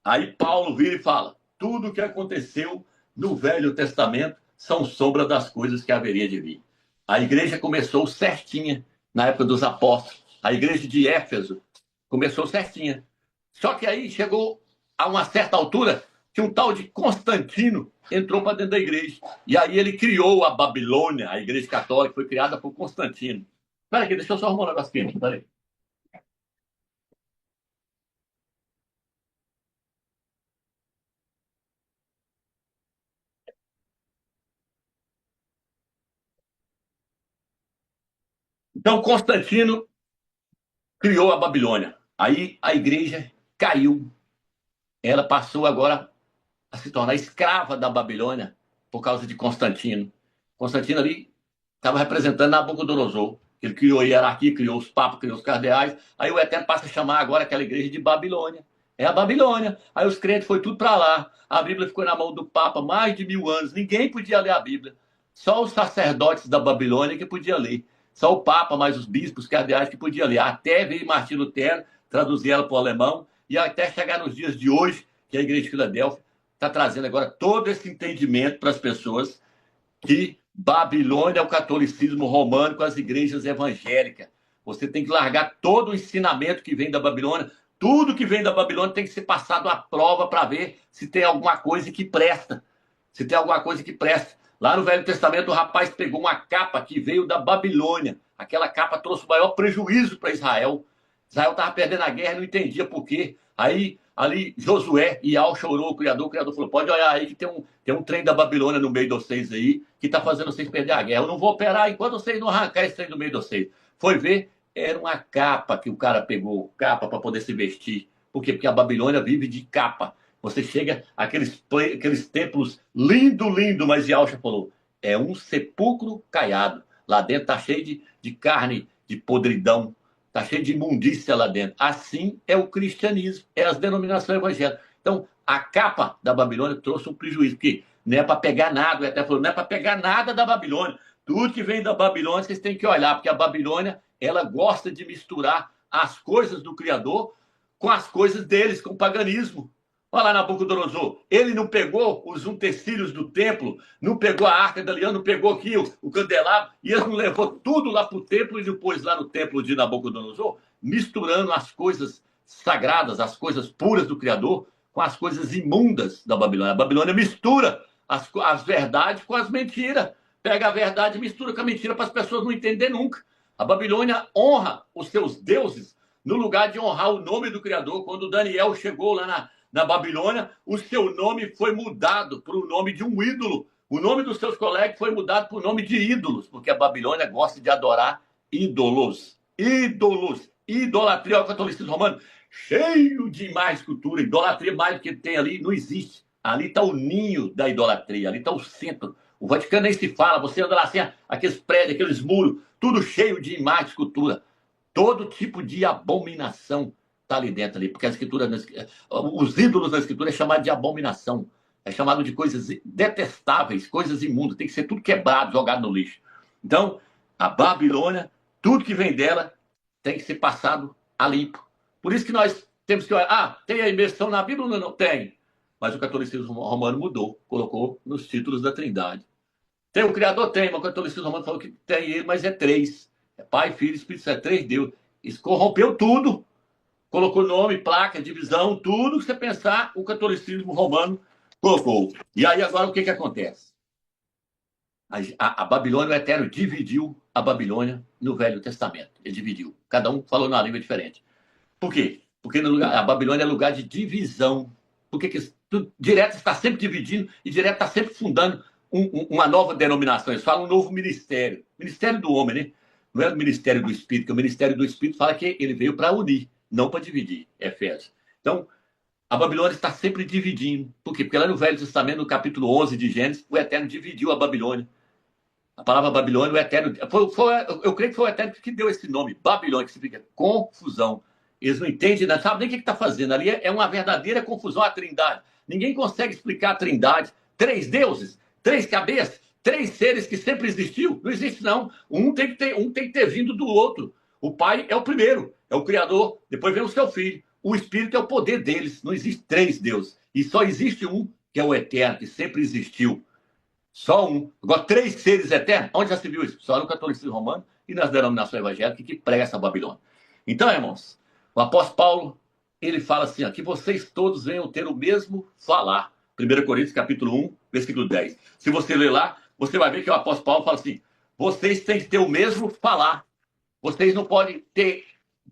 Aí Paulo vira e fala: tudo o que aconteceu no Velho Testamento são sombra das coisas que haveria de vir. A igreja começou certinha na época dos apóstolos. A igreja de Éfeso começou certinha. Só que aí chegou a uma certa altura que um tal de Constantino entrou para dentro da igreja. E aí ele criou a Babilônia, a igreja católica, foi criada por Constantino. Espera aqui, deixa eu só arrumar um negócio aqui. Espera aí. Então, Constantino criou a Babilônia. Aí a igreja caiu. Ela passou agora a se tornar escrava da Babilônia por causa de Constantino. Constantino ali estava representando Nabucodonosor. Ele criou a hierarquia, criou os papas, criou os cardeais. Aí o Eterno passa a chamar agora aquela igreja de Babilônia. É a Babilônia. Aí os crentes foi tudo para lá. A Bíblia ficou na mão do Papa mais de 1000 anos. Ninguém podia ler a Bíblia. Só os sacerdotes da Babilônia que podiam ler. Só o Papa, mais os bispos, cardeais que podiam ler. Até veio Martim Lutero, traduzir ela para o alemão. E até chegar nos dias de hoje, que a igreja de Filadélfia está trazendo agora todo esse entendimento para as pessoas que Babilônia é o catolicismo romano com as igrejas evangélicas. Você tem que largar todo o ensinamento que vem da Babilônia. Tudo que vem da Babilônia tem que ser passado à prova para ver se tem alguma coisa que presta. Se tem alguma coisa que presta. Lá no Velho Testamento, o rapaz pegou uma capa que veio da Babilônia. Aquela capa trouxe o maior prejuízo para Israel. Israel estava perdendo a guerra e não entendia por quê. Aí, ali, Josué e Al chorou o Criador falou: pode olhar aí que tem um trem da Babilônia no meio de vocês aí, que está fazendo vocês perder a guerra. Eu não vou operar enquanto vocês não arrancarem esse trem do meio de vocês. Foi ver, era uma capa que o cara pegou, capa para poder se vestir. Por quê? Porque a Babilônia vive de capa. Você chega aqueles templos lindo, mas Yalcha falou: é um sepulcro caiado. Lá dentro está cheio de carne, de podridão. Está cheio de imundícia lá dentro. Assim é o cristianismo, é as denominações evangélicas. Então, a capa da Babilônia trouxe um prejuízo, porque não é para pegar nada, ele até falou, não é para pegar nada da Babilônia. Tudo que vem da Babilônia, vocês têm que olhar, porque a Babilônia, ela gosta de misturar as coisas do Criador com as coisas deles, com o paganismo. Olha lá Nabucodonosor, ele não pegou os utensílios do templo, não pegou a arca da aliança, não pegou aqui o candelabro, e ele não levou tudo lá para o templo e depois lá no templo de Nabucodonosor, misturando as coisas sagradas, as coisas puras do Criador, com as coisas imundas da Babilônia. A Babilônia mistura as verdades com as mentiras. Pega a verdade e mistura com a mentira para as pessoas não entenderem nunca. A Babilônia honra os seus deuses no lugar de honrar o nome do Criador. Quando Daniel chegou lá na Babilônia, o seu nome foi mudado para o nome de um ídolo. O nome dos seus colegas foi mudado para o nome de ídolos, porque a Babilônia gosta de adorar ídolos. Ídolos. Idolatria ao catolicismo romano, cheio de mais cultura. Idolatria mais do que tem ali, não existe. Ali está o ninho da idolatria, ali está o centro. O Vaticano nem se fala, você anda lá assim, aqueles prédios, aqueles muros, tudo cheio de imagem, escultura. Todo tipo de abominação está ali dentro, ali, porque a escritura, os ídolos da escritura é chamado de abominação, é chamado de coisas detestáveis, coisas imundas, tem que ser tudo quebrado, jogado no lixo. Então, a Babilônia, tudo que vem dela tem que ser passado a limpo. Por isso que nós temos que olhar, tem a imersão na Bíblia? Não, não tem. Mas o catolicismo romano mudou, colocou nos títulos da Trindade. Tem o Criador? Tem, mas o catolicismo romano falou que tem ele, mas é três. É Pai, Filho e Espírito Santo, três Deus. Isso corrompeu tudo. Colocou nome, placa, divisão, tudo que você pensar, o catolicismo romano colocou. E aí agora o que acontece? A Babilônia, o Eterno dividiu a Babilônia no Velho Testamento. Ele dividiu. Cada um falou numa língua diferente. Por quê? Porque a Babilônia é lugar de divisão. Porque direto está sempre dividindo e direto está sempre fundando uma nova denominação, eles falam um novo ministério. Ministério do homem, né? Não é o ministério do Espírito, que o ministério do Espírito fala que ele veio para unir, não para dividir, Efésios. Então, a Babilônia está sempre dividindo. Por quê? Porque lá no Velho Testamento, no capítulo 11 de Gênesis, o Eterno dividiu a Babilônia. A palavra Babilônia, o Eterno... eu creio que foi o Eterno que deu esse nome, Babilônia, que significa confusão. Eles não entendem, não sabem nem o que está fazendo. Ali é uma verdadeira confusão a trindade. Ninguém consegue explicar a trindade. 3 deuses, 3 cabeças, 3 seres que sempre existiu. Não existe, não. Um tem que ter vindo do outro. O Pai é o primeiro, é o Criador. Depois vem o seu Filho. O Espírito é o poder deles. Não existe 3 deuses. E só existe um, que é o Eterno, que sempre existiu. Só um. Agora, 3 seres eternos. Onde já se viu isso? Só no catolicismo romano e nas denominações evangélicas que pregam essa Babilônia. Então, irmãos, o apóstolo Paulo, ele fala assim, ó, que vocês todos venham ter o mesmo falar. 1 Coríntios, capítulo 1, versículo 10. Se você ler lá, você vai ver que o apóstolo Paulo fala assim, vocês têm que ter o mesmo falar. Vocês não podem ter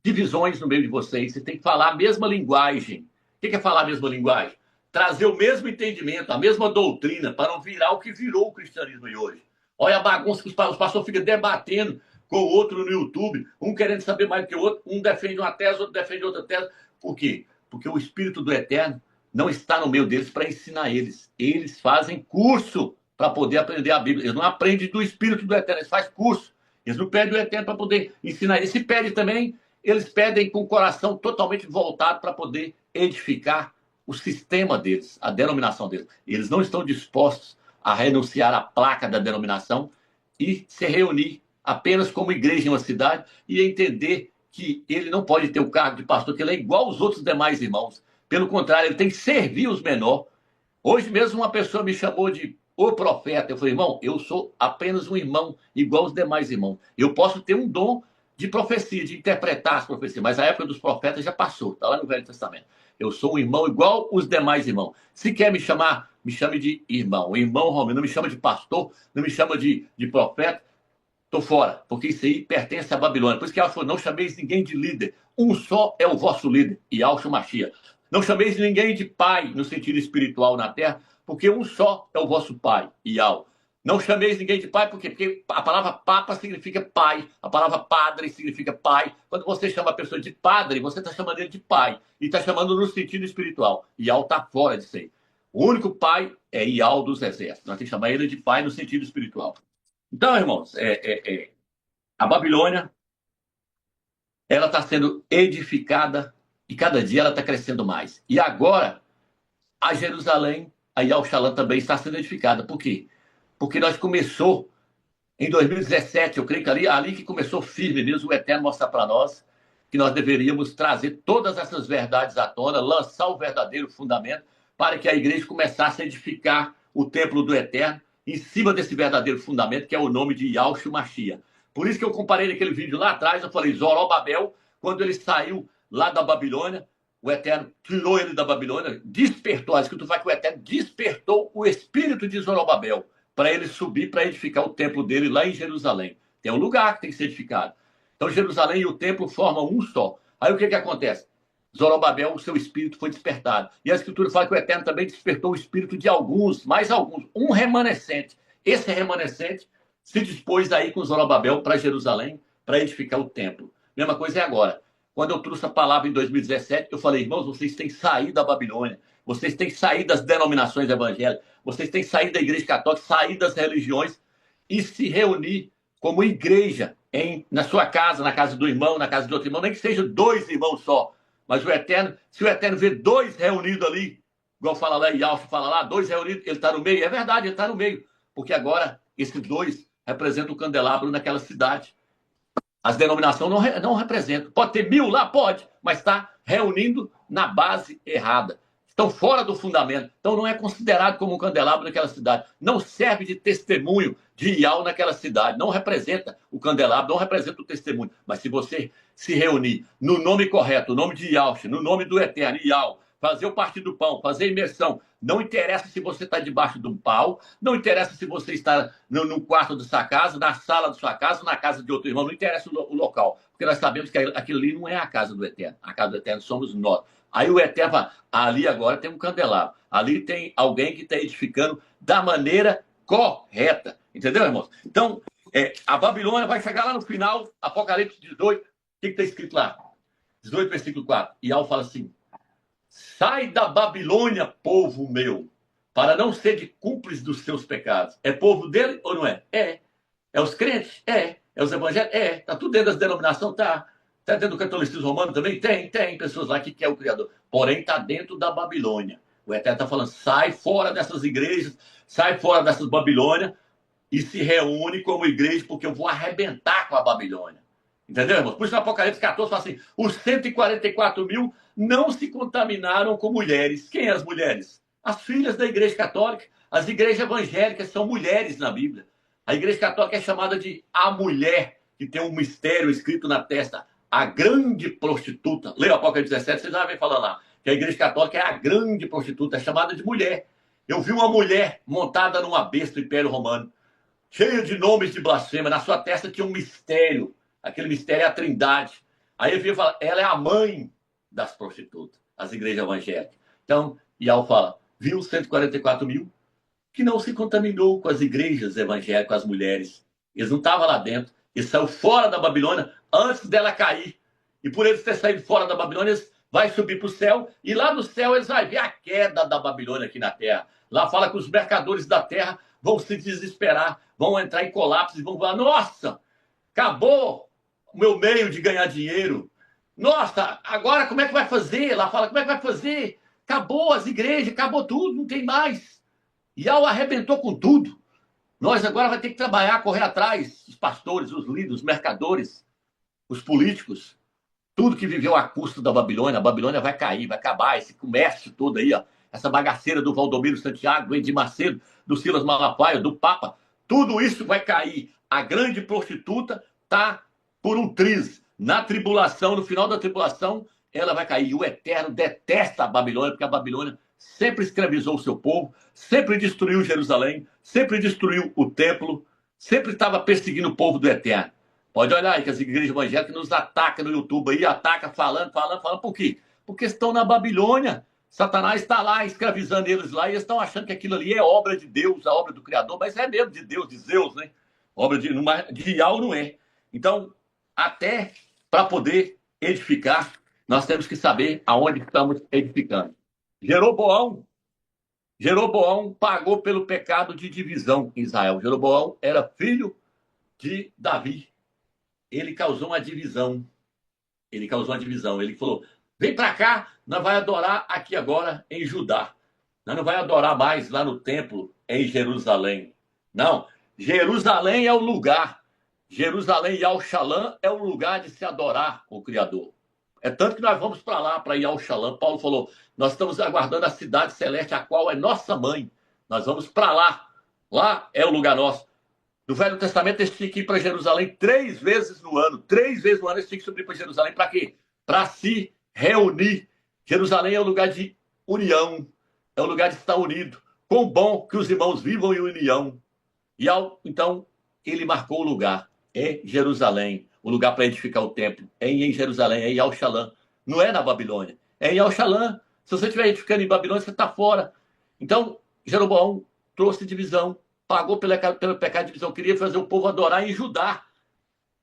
divisões no meio de vocês. Você tem que falar a mesma linguagem. O que é falar a mesma linguagem? Trazer o mesmo entendimento, a mesma doutrina, para não virar o que virou o cristianismo de hoje. Olha a bagunça que os pastores ficam debatendo com o outro no YouTube, um querendo saber mais do que o outro, um defende uma tese, outro defende outra tese. Por quê? Porque o Espírito do Eterno não está no meio deles para ensinar eles. Eles fazem curso para poder aprender a Bíblia. Eles não aprendem do Espírito do Eterno, eles fazem curso. Eles não pedem o Eterno para poder ensinar eles. Se pedem também, eles pedem com o coração totalmente voltado para poder edificar o sistema deles, a denominação deles. Eles não estão dispostos a renunciar à placa da denominação e se reunir apenas como igreja em uma cidade e entender que ele não pode ter o cargo de pastor, que ele é igual aos outros demais irmãos. Pelo contrário, ele tem que servir os menores. Hoje mesmo uma pessoa me chamou de o profeta. Eu falei, irmão, eu sou apenas um irmão, igual aos demais irmãos. Eu posso ter um dom de profecia, de interpretar as profecias, mas a época dos profetas já passou, está lá no Velho Testamento. Eu sou um irmão igual os demais irmãos. Se quer me chamar, me chame de irmão. Irmão Romano, não me chama de pastor, não me chama de profeta. Estou fora, porque isso aí pertence à Babilônia. Por isso que ela falou, não chameis ninguém de líder. Um só é o vosso líder, Yahshua Mashiach. Não chameis ninguém de pai, no sentido espiritual na terra, porque um só é o vosso pai, Yahweh. Não chameis ninguém de pai, por quê? Porque a palavra papa significa pai, a palavra padre significa pai. Quando você chama a pessoa de padre, você está chamando ele de pai, e está chamando no sentido espiritual. Yahweh está fora disso aí. O único pai é Yahweh dos exércitos. Nós temos que chamar ele de pai no sentido espiritual. Então, irmãos, a Babilônia, ela está sendo edificada e cada dia ela está crescendo mais. E agora, a Jerusalém, a Yahushalã também está sendo edificada. Por quê? Porque nós começou em 2017, eu creio que ali que começou firme mesmo o Eterno mostrar para nós que nós deveríamos trazer todas essas verdades à tona, lançar o verdadeiro fundamento para que a igreja começasse a edificar o templo do Eterno em cima desse verdadeiro fundamento que é o nome de Yahshua Mashiach. Por isso que eu comparei naquele vídeo lá atrás, eu falei, Zorobabel, quando ele saiu lá da Babilônia, o Eterno tirou ele da Babilônia, despertou, a escritura fala que o Eterno despertou o espírito de Zorobabel para ele subir para edificar o templo dele lá em Jerusalém. Tem um lugar que tem que ser edificado. Então Jerusalém e o templo formam um só. Aí o que acontece? Zorobabel, o seu espírito foi despertado. E a escritura fala que o Eterno também despertou o espírito de alguns, mais alguns, um remanescente. Esse remanescente se dispôs aí com Zorobabel para Jerusalém, para edificar o templo. Mesma coisa é agora. Quando eu trouxe a palavra em 2017, eu falei, irmãos, vocês têm que sair da Babilônia, vocês têm que sair das denominações evangélicas, vocês têm que sair da igreja católica, sair das religiões e se reunir como igreja na sua casa, na casa do irmão, na casa do outro irmão, nem que seja 2 irmãos só. Mas o Eterno, se o Eterno vê 2 reunidos ali, igual fala lá, Yalfa fala lá, 2 reunidos, ele está no meio. É verdade, ele está no meio. Porque agora, esses 2 representam o candelabro naquela cidade. As denominações não representam. Pode ter 1000 lá? Pode. Mas está reunindo na base errada. Estão fora do fundamento. Então não é considerado como um candelabro naquela cidade. Não serve de testemunho de Yahweh naquela cidade. Não representa o candelabro, não representa o testemunho. Mas se você se reunir no nome correto, o nome de Yahweh, no nome do Eterno, Yahweh, fazer o partir do pão, fazer a imersão, não interessa se você está debaixo de um pau, não interessa se você está no quarto da sua casa, na sala da sua casa, na casa de outro irmão, não interessa o local. Porque nós sabemos que aquilo ali não é a casa do Eterno. A casa do Eterno somos nós. Aí o Eterno, ali agora tem um candelabro. Ali tem alguém que está edificando da maneira correta. Entendeu, irmãos? Então, a Babilônia vai chegar lá no final, Apocalipse 18, o que está escrito lá? 18, versículo 4. E Al fala assim: sai da Babilônia, povo meu, para não ser de cúmplice dos seus pecados. É povo dele ou não é? É. É os crentes? É. É os evangélicos? É. Está tudo dentro das denominações? Tá. Está dentro do catolicismo romano também? Tem pessoas lá que querem o Criador. Porém, está dentro da Babilônia. O Eterno está falando: sai fora dessas igrejas, sai fora dessas Babilônias e se reúne como igreja, porque eu vou arrebentar com a Babilônia. Entendeu, irmãos? Por isso, no Apocalipse 14, fala assim: os 144 mil não se contaminaram com mulheres. Quem é as mulheres? As filhas da Igreja Católica. As igrejas evangélicas são mulheres na Bíblia. A Igreja Católica é chamada de a mulher, que tem um mistério escrito na testa, a grande prostituta. Leia o Apocalipse 17, você já vai falar lá, que a Igreja Católica é a grande prostituta, é chamada de mulher. Eu vi uma mulher montada numa besta do Império Romano, cheia de nomes de blasfêmia, na sua testa tinha um mistério, aquele mistério é a Trindade. Aí eu vi e fala: ela é a mãe das prostitutas, as igrejas evangélicas. Então, Ial fala: viu 144 mil que não se contaminou com as igrejas evangélicas, com as mulheres. Eles não estavam lá dentro. Eles saíram fora da Babilônia antes dela cair. E por eles terem saído fora da Babilônia, eles vão subir para o céu. E lá no céu eles vão ver a queda da Babilônia aqui na terra. Lá fala que os mercadores da terra vão se desesperar, vão entrar em colapso e vão falar: nossa, acabou o meu meio de ganhar dinheiro. Nossa, agora como é que vai fazer? Lá fala: como é que vai fazer? Acabou as igrejas, acabou tudo, não tem mais. E Al arrebentou com tudo. Nós agora vamos ter que trabalhar, correr atrás, os pastores, os líderes, os mercadores, os políticos, tudo que viveu a custo da Babilônia. A Babilônia vai cair, vai acabar, esse comércio todo aí, ó, essa bagaceira do Valdomiro Santiago, do Edir Macedo, do Silas Malafaia, do Papa, tudo isso vai cair. A grande prostituta está por um triz. Na tribulação, no final da tribulação, ela vai cair. E o Eterno detesta a Babilônia, porque a Babilônia sempre escravizou o seu povo, sempre destruiu Jerusalém, sempre destruiu o templo, sempre estava perseguindo o povo do Eterno. Pode olhar aí que as igrejas evangélicas nos atacam no YouTube aí, atacam falando. Por quê? Porque estão na Babilônia. Satanás está lá escravizando eles lá e eles estão achando que aquilo ali é obra de Deus, a obra do Criador, mas é mesmo de Deus, de Zeus, né? Obra de Ial não é. Então, até para poder edificar, nós temos que saber aonde estamos edificando. Jeroboão pagou pelo pecado de divisão em Israel. Jeroboão era filho de Davi. Ele causou uma divisão. Ele falou: vem para cá, nós vamos adorar aqui agora em Judá. Nós não vamos adorar mais lá no templo em Jerusalém. Não, Jerusalém é o lugar. Jerusalém e Al-Shalom é o lugar de se adorar o Criador. É tanto que nós vamos para lá, para ir ao Shalom. Paulo falou: nós estamos aguardando a cidade celeste, a qual é nossa mãe. Nós vamos para lá. Lá é o lugar nosso. No Velho Testamento, eles tinham que ir para Jerusalém 3 vezes no ano. 3 vezes no ano eles tinham que subir para Jerusalém. Para quê? Para se reunir. Jerusalém é o lugar de união. É o lugar de estar unido. Quão bom que os irmãos vivam em união. Então, ele marcou o lugar. É Jerusalém. O lugar para edificar o templo. É em Jerusalém, é em Al-Shalom. Não é na Babilônia. É em Al-Shalom. Se você estiver edificando em Babilônia, você está fora. Então, Jeroboão trouxe divisão. Pagou pelo pecado de divisão. Queria fazer o povo adorar em Judá.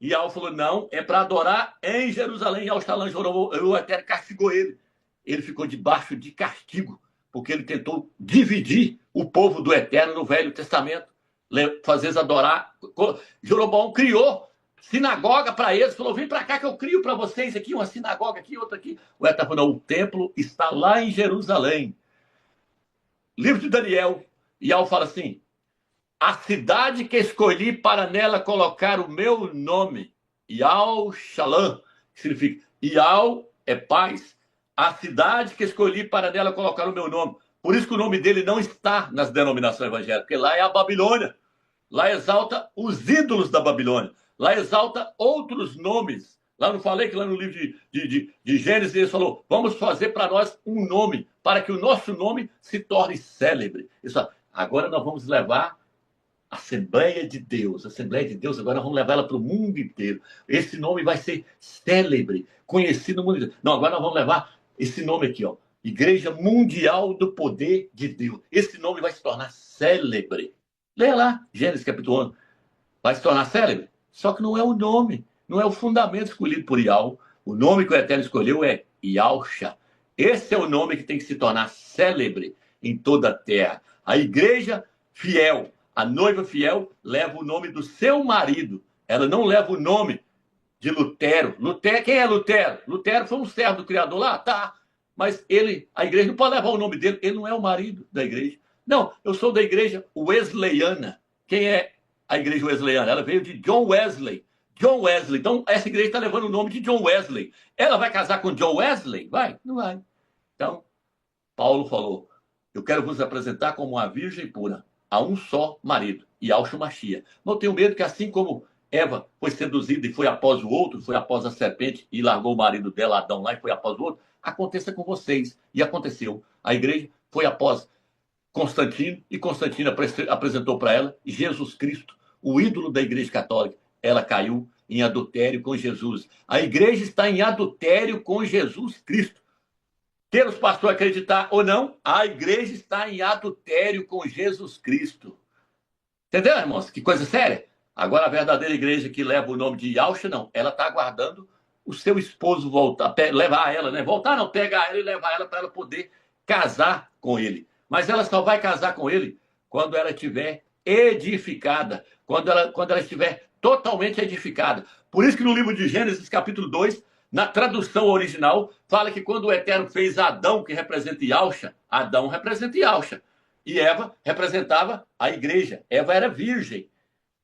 E Al falou: não, é para adorar em Jerusalém. Al-Shalom, o Eterno castigou ele. Ele ficou debaixo de castigo, porque ele tentou dividir o povo do Eterno no Velho Testamento, fazer eles adorar. Jeroboão criou sinagoga para eles, falou: vem para cá que eu crio para vocês aqui, uma sinagoga aqui, outra aqui. O Eterno falou: não, o templo está lá em Jerusalém. Livro de Daniel. E Al fala assim: a cidade que escolhi para nela colocar o meu nome, Ial Shalom, que significa Ial é paz, a cidade que escolhi para nela colocar o meu nome. Por isso que o nome dele não está nas denominações evangélicas, porque lá é a Babilônia. Lá exalta os ídolos da Babilônia. Lá exalta outros nomes. Lá não falei que lá no livro de Gênesis ele falou: vamos fazer para nós um nome, para que o nosso nome se torne célebre. Isso, agora nós vamos levar Assembleia de Deus. Assembleia de Deus, agora vamos levar ela para o mundo inteiro. Esse nome vai ser célebre, conhecido no mundo inteiro. Não, agora nós vamos levar esse nome aqui, ó, Igreja Mundial do Poder de Deus. Esse nome vai se tornar célebre. Leia lá, Gênesis capítulo 11. Vai se tornar célebre? Só que não é o nome, não é o fundamento escolhido por Iau. O nome que o Eterno escolheu é Yausha. Esse é o nome que tem que se tornar célebre em toda a terra. A igreja fiel, a noiva fiel, leva o nome do seu marido. Ela não leva o nome de Lutero. Lutero, quem é Lutero? Lutero foi um servo do Criador lá? Tá. Mas ele, a igreja não pode levar o nome dele, ele não é o marido da igreja. Não, eu sou da igreja wesleyana. Quem é a igreja wesleyana? Ela veio de John Wesley. John Wesley. Então, essa igreja está levando o nome de John Wesley. Ela vai casar com John Wesley? Vai? Não vai. Então, Paulo falou, eu quero vos apresentar como uma virgem pura, a um só marido, e ao Machia. Mas eu tenho medo que assim como Eva foi seduzida e foi após o outro, foi após a serpente e largou o marido dela, Adão, lá e foi após o outro, aconteça com vocês. E aconteceu. A igreja foi após Constantino, e Constantino apresentou para ela Jesus Cristo, o ídolo da igreja católica. Ela caiu em adultério com Jesus. A igreja está em adultério com Jesus Cristo. Queira os pastores acreditar ou não, a igreja está em adultério com Jesus Cristo. Entendeu, irmãos? Que coisa séria. Agora, a verdadeira igreja que leva o nome de Yausha, não. Ela está aguardando o seu esposo voltar, levar ela, né? Voltar não, pegar ela e levar ela para ela poder casar com ele. Mas ela só vai casar com ele quando ela estiver edificada, quando ela estiver totalmente edificada. Por isso que no livro de Gênesis, capítulo 2, na tradução original, fala que quando o Eterno fez Adão, que representa Yausha, Adão representa Yausha. E Eva representava a igreja. Eva era virgem.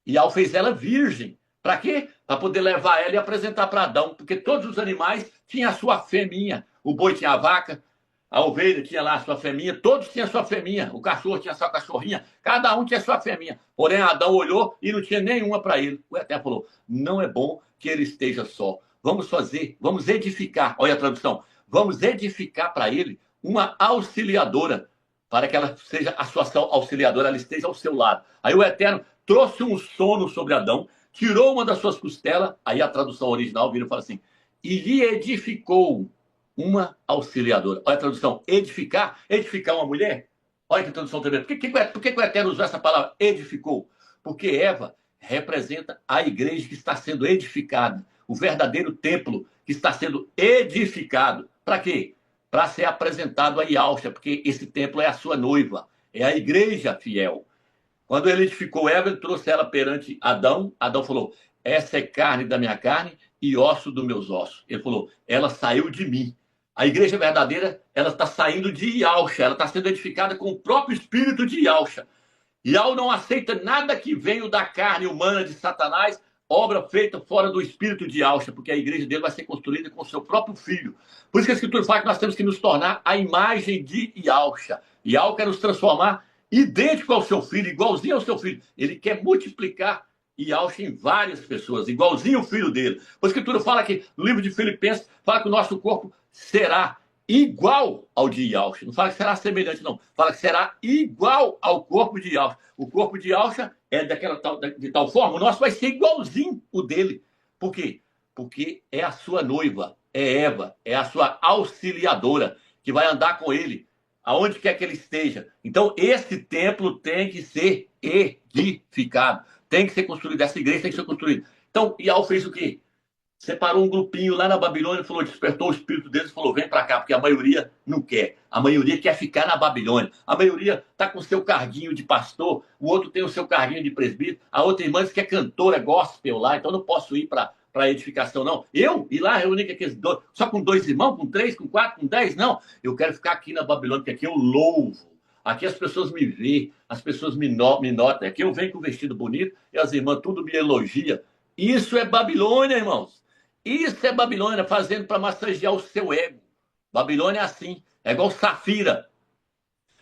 E Al fez ela virgem. Para quê? Para poder levar ela e apresentar para Adão. Porque todos os animais tinham a sua fêmea. O boi tinha a vaca, a ovelha tinha lá a sua fêmea, todos tinham a sua fêmea. O cachorro tinha a sua cachorrinha, cada um tinha a sua fêmea. Porém, Adão olhou e não tinha nenhuma para ele. O Eterno falou, não é bom que ele esteja só. Vamos edificar. Olha a tradução. Vamos edificar para ele uma auxiliadora, para que ela seja a sua auxiliadora, ela esteja ao seu lado. Aí o Eterno trouxe um sono sobre Adão, tirou uma das suas costelas, aí a tradução original vira e fala assim, e lhe edificou uma auxiliadora. Olha a tradução, edificar uma mulher. Olha que tradução também. Por que o Eterno usou essa palavra, edificou? Porque Eva representa a igreja que está sendo edificada, o verdadeiro templo que está sendo edificado. Para quê? Para ser apresentado a Yausha, porque esse templo é a sua noiva, é a igreja fiel. Quando ele edificou Eva, ele trouxe ela perante Adão. Adão falou, essa é carne da minha carne e osso dos meus ossos. Ele falou, ela saiu de mim. A igreja verdadeira, ela está saindo de Yausha, ela está sendo edificada com o próprio espírito de Yausha. Yau não aceita nada que venha da carne humana de Satanás, obra feita fora do espírito de Yausha, porque a igreja dele vai ser construída com o seu próprio filho. Por isso que a Escritura fala que nós temos que nos tornar a imagem de Yausha. Yau quer nos transformar idêntico ao seu filho, igualzinho ao seu filho. Ele quer multiplicar Yausha em várias pessoas, igualzinho o filho dele. A Escritura fala que, no livro de Filipenses, fala que o nosso corpo será igual ao de Yausha. Não fala que será semelhante, não. Fala que será igual ao corpo de Yausha. O corpo de Yausha é de tal forma, o nosso vai ser igualzinho o dele. Por quê? Porque é a sua noiva, é Eva, é a sua auxiliadora, que vai andar com ele, aonde quer que ele esteja. Então, esse templo tem que ser edificado. Tem que ser construído. Essa igreja tem que ser construída. Então, Iau fez o quê? Separou um grupinho lá na Babilônia, falou, despertou o espírito deles e falou, vem para cá, porque a maioria não quer. A maioria quer ficar na Babilônia. A maioria está com o seu carguinho de pastor, o outro tem o seu carguinho de presbítero, a outra irmã diz que é cantora, gospel lá, então não posso ir para a edificação, não. Eu ir lá reunir com aqueles dois, só com 2 irmãos, com 3, com 4, com 10, não. Eu quero ficar aqui na Babilônia, porque aqui eu louvo. Aqui as pessoas me veem, as pessoas me notam. Aqui eu venho com vestido bonito e as irmãs tudo me elogiam. Isso é Babilônia, irmãos. Isso é Babilônia fazendo para massagear o seu ego. Babilônia é assim. É igual Safira.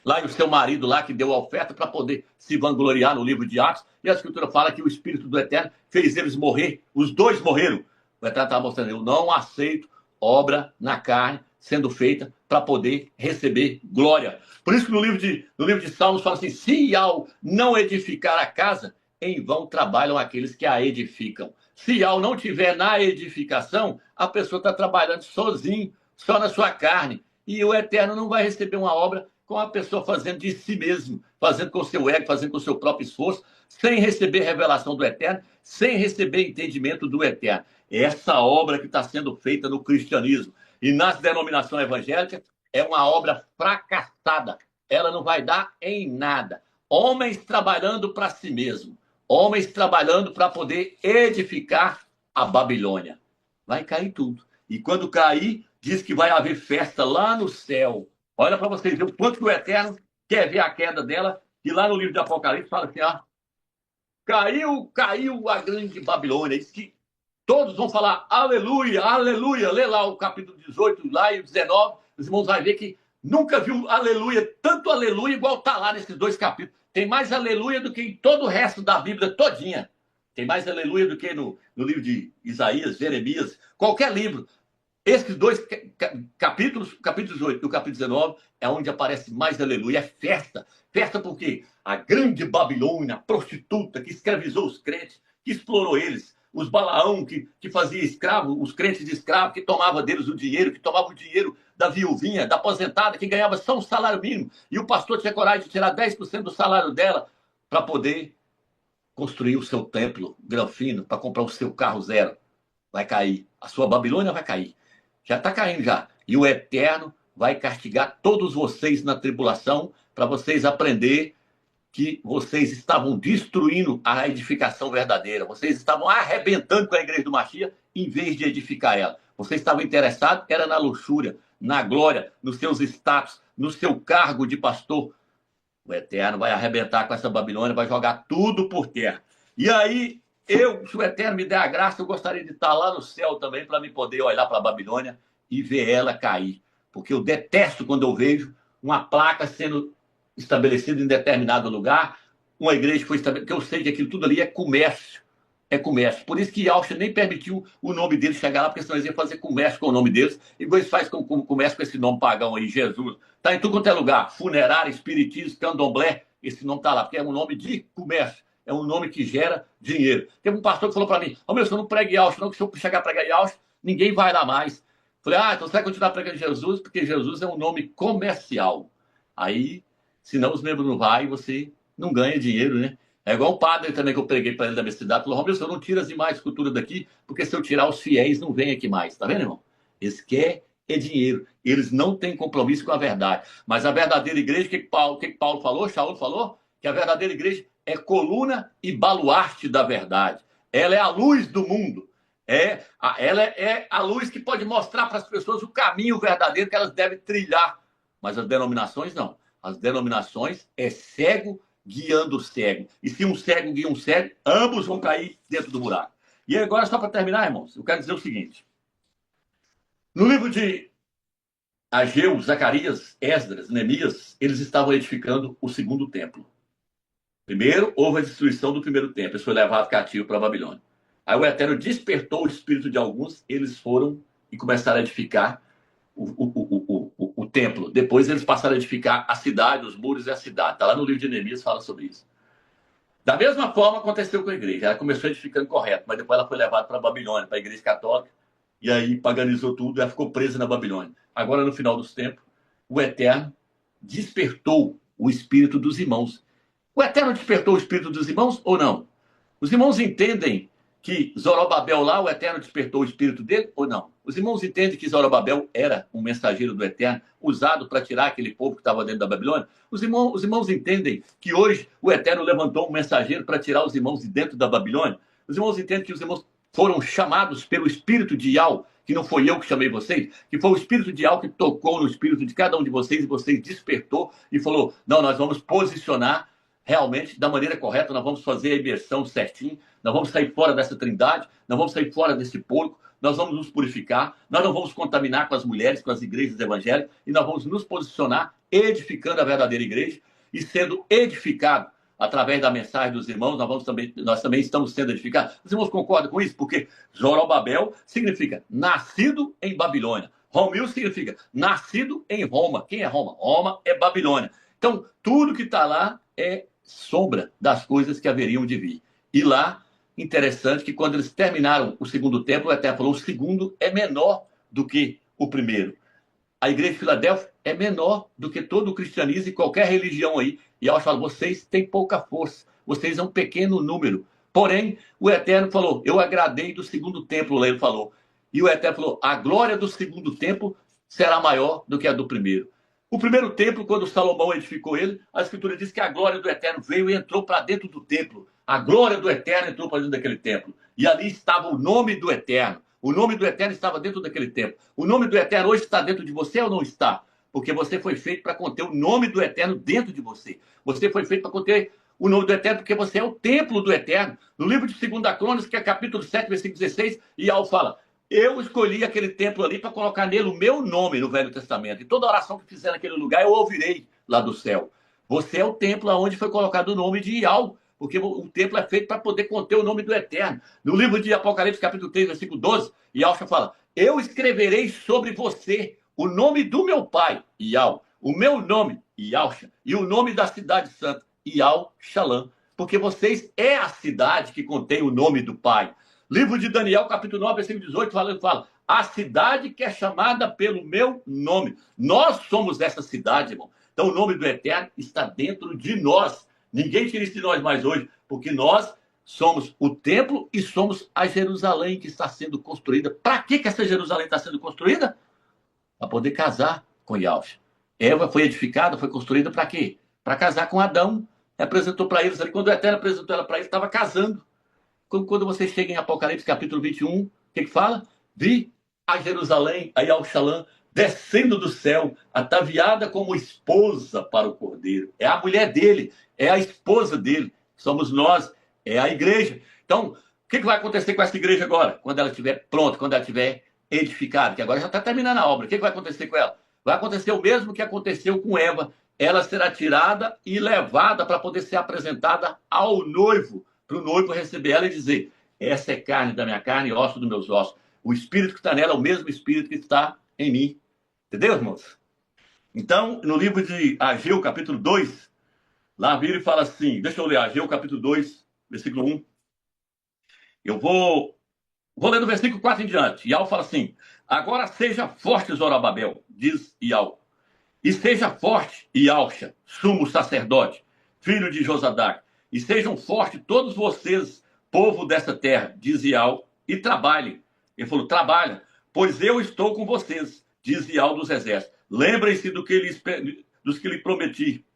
Lá e o seu marido lá que deu a oferta para poder se vangloriar no livro de Atos. E a Escritura fala que o Espírito do Eterno fez eles morrer. Os dois morreram. O Eterno estava mostrando, eu não aceito obra na carne sendo feita para poder receber glória. Por isso que no livro de Salmos fala assim, se ao não edificar a casa, em vão trabalham aqueles que a edificam. Se ao não tiver na edificação, a pessoa está trabalhando sozinho, só na sua carne. E o Eterno não vai receber uma obra com a pessoa fazendo de si mesmo, fazendo com o seu ego, fazendo com o seu próprio esforço, sem receber revelação do Eterno, sem receber entendimento do Eterno. Essa obra que está sendo feita no cristianismo e nas denominações evangélicas é uma obra fracassada. Ela não vai dar em nada. Homens trabalhando para si mesmo, homens trabalhando para poder edificar a Babilônia. Vai cair tudo. E quando cair, diz que vai haver festa lá no céu. Olha para vocês verem o quanto que o Eterno quer ver a queda dela. E lá no livro de Apocalipse fala assim, caiu a grande Babilônia. Diz que todos vão falar aleluia, aleluia. Lê lá o capítulo 18 lá e o 19. Os irmãos vão ver que nunca viu aleluia, tanto aleluia igual está lá nesses dois capítulos. Tem mais aleluia do que em todo o resto da Bíblia todinha. Tem mais aleluia do que no livro de Isaías, Jeremias, qualquer livro. Esses dois capítulos, o capítulo 18 e o capítulo 19, é onde aparece mais aleluia. É festa. Festa porque a grande Babilônia, a prostituta que escravizou os crentes, que explorou eles, os Balaão que fazia escravo, os crentes de escravo, que tomava deles o dinheiro, que tomava o dinheiro da viuvinha, da aposentada, que ganhava só um salário mínimo. E o pastor tinha coragem de tirar 10% do salário dela para poder construir o seu templo granfino, para comprar o seu carro zero. Vai cair. A sua Babilônia vai cair. Já está caindo já. E o Eterno vai castigar todos vocês na tribulação para vocês aprender que vocês estavam destruindo a edificação verdadeira. Vocês estavam arrebentando com a igreja do Machia em vez de edificar ela. Vocês estavam interessados, era na luxúria, na glória, nos seus status, no seu cargo de pastor. O Eterno vai arrebentar com essa Babilônia, vai jogar tudo por terra. E aí, se o Eterno me der a graça, eu gostaria de estar lá no céu também para me poder olhar para a Babilônia e ver ela cair. Porque eu detesto quando eu vejo uma placa sendo estabelecida em determinado lugar, uma igreja foi estabelecida, porque eu sei que aquilo tudo ali é comércio. É comércio. Por isso que Yahshua nem permitiu o nome deles chegar lá, porque senão eles iam fazer comércio com o nome deles, igual eles fazem comércio com esse nome pagão aí, Jesus. Está em tudo quanto é lugar. Funerário, espiritismo, candomblé, esse nome está lá, porque é um nome de comércio. É um nome que gera dinheiro. Teve um pastor que falou para mim, meu, se eu não prego Yahshua, não, que se eu chegar a pregar Yahshua, ninguém vai lá mais. Falei, então você vai continuar pregando Jesus, porque Jesus é um nome comercial. Aí, senão os membros não vão, você não ganha dinheiro, né? É igual o padre também que eu preguei para ele da minha cidade, falou, Romeu, eu não tira as imagens de cultura daqui, porque se eu tirar os fiéis não vêm aqui mais. Tá vendo, irmão? Eles querem dinheiro. Eles não têm compromisso com a verdade. Mas a verdadeira igreja, o que Paulo falou, Shaul falou? Que a verdadeira igreja é coluna e baluarte da verdade. Ela é a luz do mundo. Ela é a luz que pode mostrar para as pessoas o caminho verdadeiro que elas devem trilhar. Mas as denominações não. As denominações é cego guiando o cego. E se um cego guia um cego, ambos vão cair dentro do buraco. E agora, só para terminar, irmãos, eu quero dizer o seguinte. No livro de Ageu, Zacarias, Esdras, Neemias, eles estavam edificando o segundo templo. Primeiro, houve a destruição do primeiro templo. Eles foram levados cativo para a Babilônia. Aí o Eterno despertou o espírito de alguns, eles foram e começaram a edificar o templo. Depois eles passaram a edificar a cidade, os muros e a cidade. Está lá no livro de Neemias, fala sobre isso. Da mesma forma aconteceu com a igreja. Ela começou edificando correto, mas depois ela foi levada para a Babilônia, para a igreja católica, e aí paganizou tudo, e ela ficou presa na Babilônia. Agora, no final dos tempos, o Eterno despertou o espírito dos irmãos. O Eterno despertou o espírito dos irmãos ou não? Os irmãos entendem que Zorobabel lá, o Eterno despertou o espírito dele ou não? Os irmãos entendem que Zorobabel era um mensageiro do Eterno, usado para tirar aquele povo que estava dentro da Babilônia? Os irmãos entendem que hoje o Eterno levantou um mensageiro para tirar os irmãos de dentro da Babilônia? Os irmãos entendem que os irmãos foram chamados pelo espírito de Yahweh, que não foi eu que chamei vocês, que foi o espírito de Yahweh que tocou no espírito de cada um de vocês e vocês despertou e falou, não, nós vamos posicionar realmente da maneira correta, nós vamos fazer a imersão certinho, nós vamos sair fora dessa trindade, nós vamos sair fora desse porco, nós vamos nos purificar, nós não vamos contaminar com as mulheres, com as igrejas evangélicas, e nós vamos nos posicionar edificando a verdadeira igreja e sendo edificado através da mensagem dos irmãos, nós também estamos sendo edificados. Os irmãos concordam com isso? Porque Zorobabel significa nascido em Babilônia. Romeu significa nascido em Roma. Quem é Roma? Roma é Babilônia. Então, tudo que está lá é sombra das coisas que haveriam de vir. E lá, interessante que quando eles terminaram o segundo templo, o Eterno falou, o segundo é menor do que o primeiro. A igreja de Filadélfia é menor do que todo o cristianismo e qualquer religião aí. E Yahweh fala, vocês têm pouca força, vocês são um pequeno número. Porém, o Eterno falou, eu agradei do segundo templo, ele falou. E o Eterno falou, a glória do segundo templo será maior do que a do primeiro. O primeiro templo, quando Salomão edificou ele, a Escritura diz que a glória do Eterno veio e entrou para dentro do templo. A glória do Eterno entrou para dentro daquele templo. E ali estava o nome do Eterno. O nome do Eterno estava dentro daquele templo. O nome do Eterno hoje está dentro de você ou não está? Porque você foi feito para conter o nome do Eterno dentro de você. Você foi feito para conter o nome do Eterno porque você é o templo do Eterno. No livro de 2 Crônicas, que é capítulo 7, versículo 16, Yahweh fala, eu escolhi aquele templo ali para colocar nele o meu nome no Velho Testamento. E toda oração que fizer naquele lugar, eu ouvirei lá do céu. Você é o templo onde foi colocado o nome de Yahweh, porque o templo é feito para poder conter o nome do Eterno. No livro de Apocalipse, capítulo 3, versículo 12, Yahweh fala, eu escreverei sobre você o nome do meu pai, Yahweh, o meu nome, Yahweh, e o nome da cidade santa, Yahweh Shalom, porque vocês é a cidade que contém o nome do Pai. Livro de Daniel, capítulo 9, versículo 18, fala, a cidade que é chamada pelo meu nome. Nós somos essa cidade, irmão. Então o nome do Eterno está dentro de nós. Ninguém tira isso de nós mais hoje, porque nós somos o templo e somos a Jerusalém que está sendo construída. Para que essa Jerusalém está sendo construída? Para poder casar com Yahweh. Eva foi edificada, foi construída para quê? Para casar com Adão. Apresentou para eles ali, quando o Eterno apresentou ela para eles, estava casando. Quando você chega em Apocalipse, capítulo 21, o que fala? Vi a Jerusalém, a Yahweh descendo do céu, ataviada como esposa para o Cordeiro. É a mulher dele, é a esposa dele. Somos nós, é a igreja. Então, o que vai acontecer com essa igreja agora? Quando ela estiver pronta, quando ela estiver edificada, que agora já está terminando a obra. O que vai acontecer com ela? Vai acontecer o mesmo que aconteceu com Eva. Ela será tirada e levada para poder ser apresentada ao noivo, para o noivo receber ela e dizer, essa é carne da minha carne e osso dos meus ossos. O espírito que está nela é o mesmo espírito que está em mim. Entendeu, irmãos? Então, no livro de Ageu, capítulo 2, lá vira e fala assim, deixa eu ler Ageu, capítulo 2, versículo 1. Eu vou ler do versículo 4 em diante. Yahweh fala assim, agora seja forte, Zorobabel, diz Yahweh, e seja forte, Yahusha, sumo sacerdote, filho de Josadac, e sejam fortes todos vocês, povo dessa terra, diz Yahweh, e trabalhem. Ele falou, trabalha, pois eu estou com vocês, diz Yahweh dos exércitos. Lembrem-se dos que lhe prometi,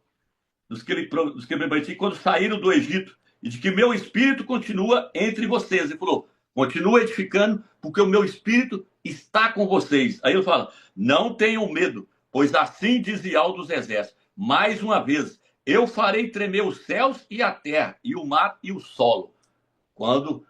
dos que lhe prometi quando saíram do Egito, e de que meu espírito continua entre vocês. Ele falou, continua edificando, porque o meu espírito está com vocês. Aí ele fala, não tenham medo, pois assim diz Yahweh dos exércitos, mais uma vez, eu farei tremer os céus e a terra, e o mar e o solo. Quando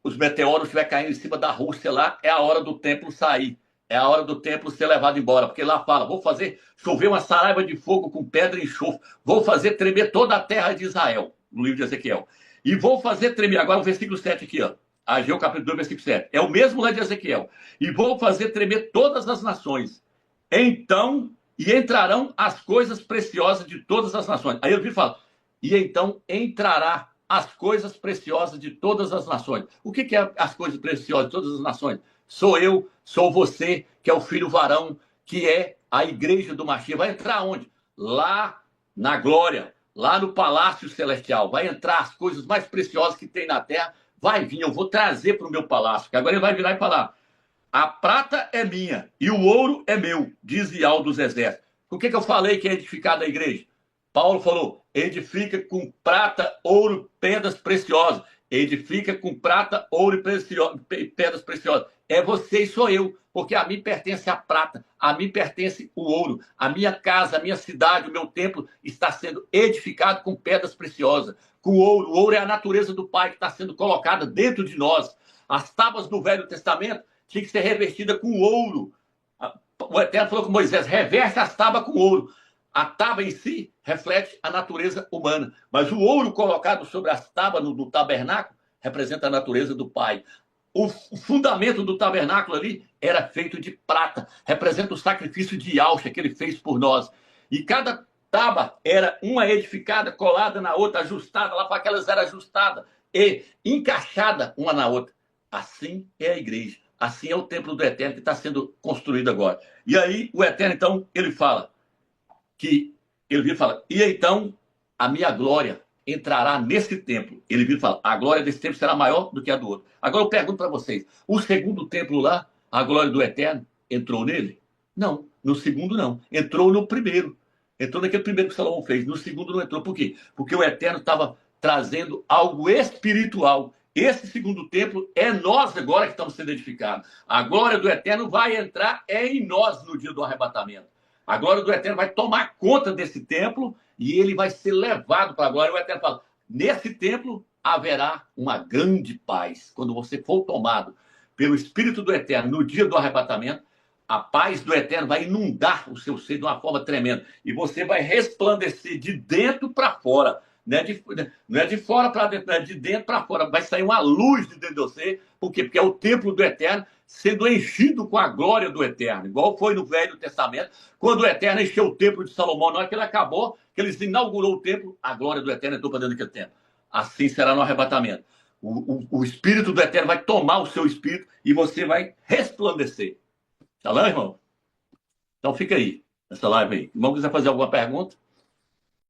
os meteoros estiverem caindo em cima da Rússia lá, é a hora do templo sair. É a hora do templo ser levado embora. Porque lá fala, vou fazer chover uma saraiva de fogo com pedra e enxofre. Vou fazer tremer toda a terra de Israel. No livro de Ezequiel. E vou fazer tremer, agora o versículo 7 aqui, ó. Ageu capítulo 2, versículo 7. É o mesmo lá de Ezequiel. E vou fazer tremer todas as nações. Então, e entrarão as coisas preciosas de todas as nações. Aí ele fala, e então entrará as coisas preciosas de todas as nações. O que é as coisas preciosas de todas as nações? Sou eu, sou você, que é o filho varão, que é a igreja do Mashiach. Vai entrar onde? Lá na glória, lá no palácio celestial. Vai entrar as coisas mais preciosas que tem na terra. Vai vir, eu vou trazer para o meu palácio. Que agora ele vai virar e falar, a prata é minha e o ouro é meu, diz Yahweh dos exércitos. Por que eu falei que é edificada a igreja? Paulo falou, edifica com prata, ouro, pedras preciosas. Edifica com prata, ouro e pedras preciosas. É você e sou eu, porque a mim pertence a prata, a mim pertence o ouro. A minha casa, a minha cidade, o meu templo está sendo edificado com pedras preciosas, com ouro. O ouro é a natureza do Pai que está sendo colocada dentro de nós. As tábuas do Velho Testamento tinha que ser revestida com ouro. O Eterno falou com Moisés, reveste as tábuas com ouro. A tábua em si reflete a natureza humana, mas o ouro colocado sobre as tábuas no tabernáculo representa a natureza do Pai. O fundamento do tabernáculo ali era feito de prata, representa o sacrifício de Yahusha que ele fez por nós. E cada tábua era uma edificada, colada na outra, ajustada, lá para que elas eram ajustadas e encaixada uma na outra. Assim é a igreja. Assim é o templo do Eterno que está sendo construído agora. E aí o Eterno, então, ele fala, que ele vira e fala, e então a minha glória entrará nesse templo. Ele vira e fala, a glória desse templo será maior do que a do outro. Agora eu pergunto para vocês, o segundo templo lá, a glória do Eterno, entrou nele? Não, no segundo não. Entrou no primeiro. Entrou naquele primeiro que Salomão fez. No segundo não entrou. Por quê? Porque o Eterno estava trazendo algo espiritual. Esse segundo templo é nós agora que estamos sendo edificados. A glória do Eterno vai entrar em nós no dia do arrebatamento. A glória do Eterno vai tomar conta desse templo e ele vai ser levado para a glória. O Eterno fala, nesse templo haverá uma grande paz. Quando você for tomado pelo Espírito do Eterno no dia do arrebatamento, a paz do Eterno vai inundar o seu ser de uma forma tremenda. E você vai resplandecer de dentro para fora. Não é de fora para dentro, não é de dentro para fora. Vai sair uma luz de dentro de você. Por quê? Porque é o templo do Eterno sendo enchido com a glória do Eterno. Igual foi no Velho Testamento, quando o Eterno encheu o templo de Salomão. Na hora que ele acabou, que ele inaugurou o templo, a glória do Eterno entrou para dentro daquele templo. Assim será no arrebatamento. O Espírito do Eterno vai tomar o seu espírito e você vai resplandecer. Tá lá, irmão? Então fica aí, nessa live aí. Irmão, quiser fazer alguma pergunta?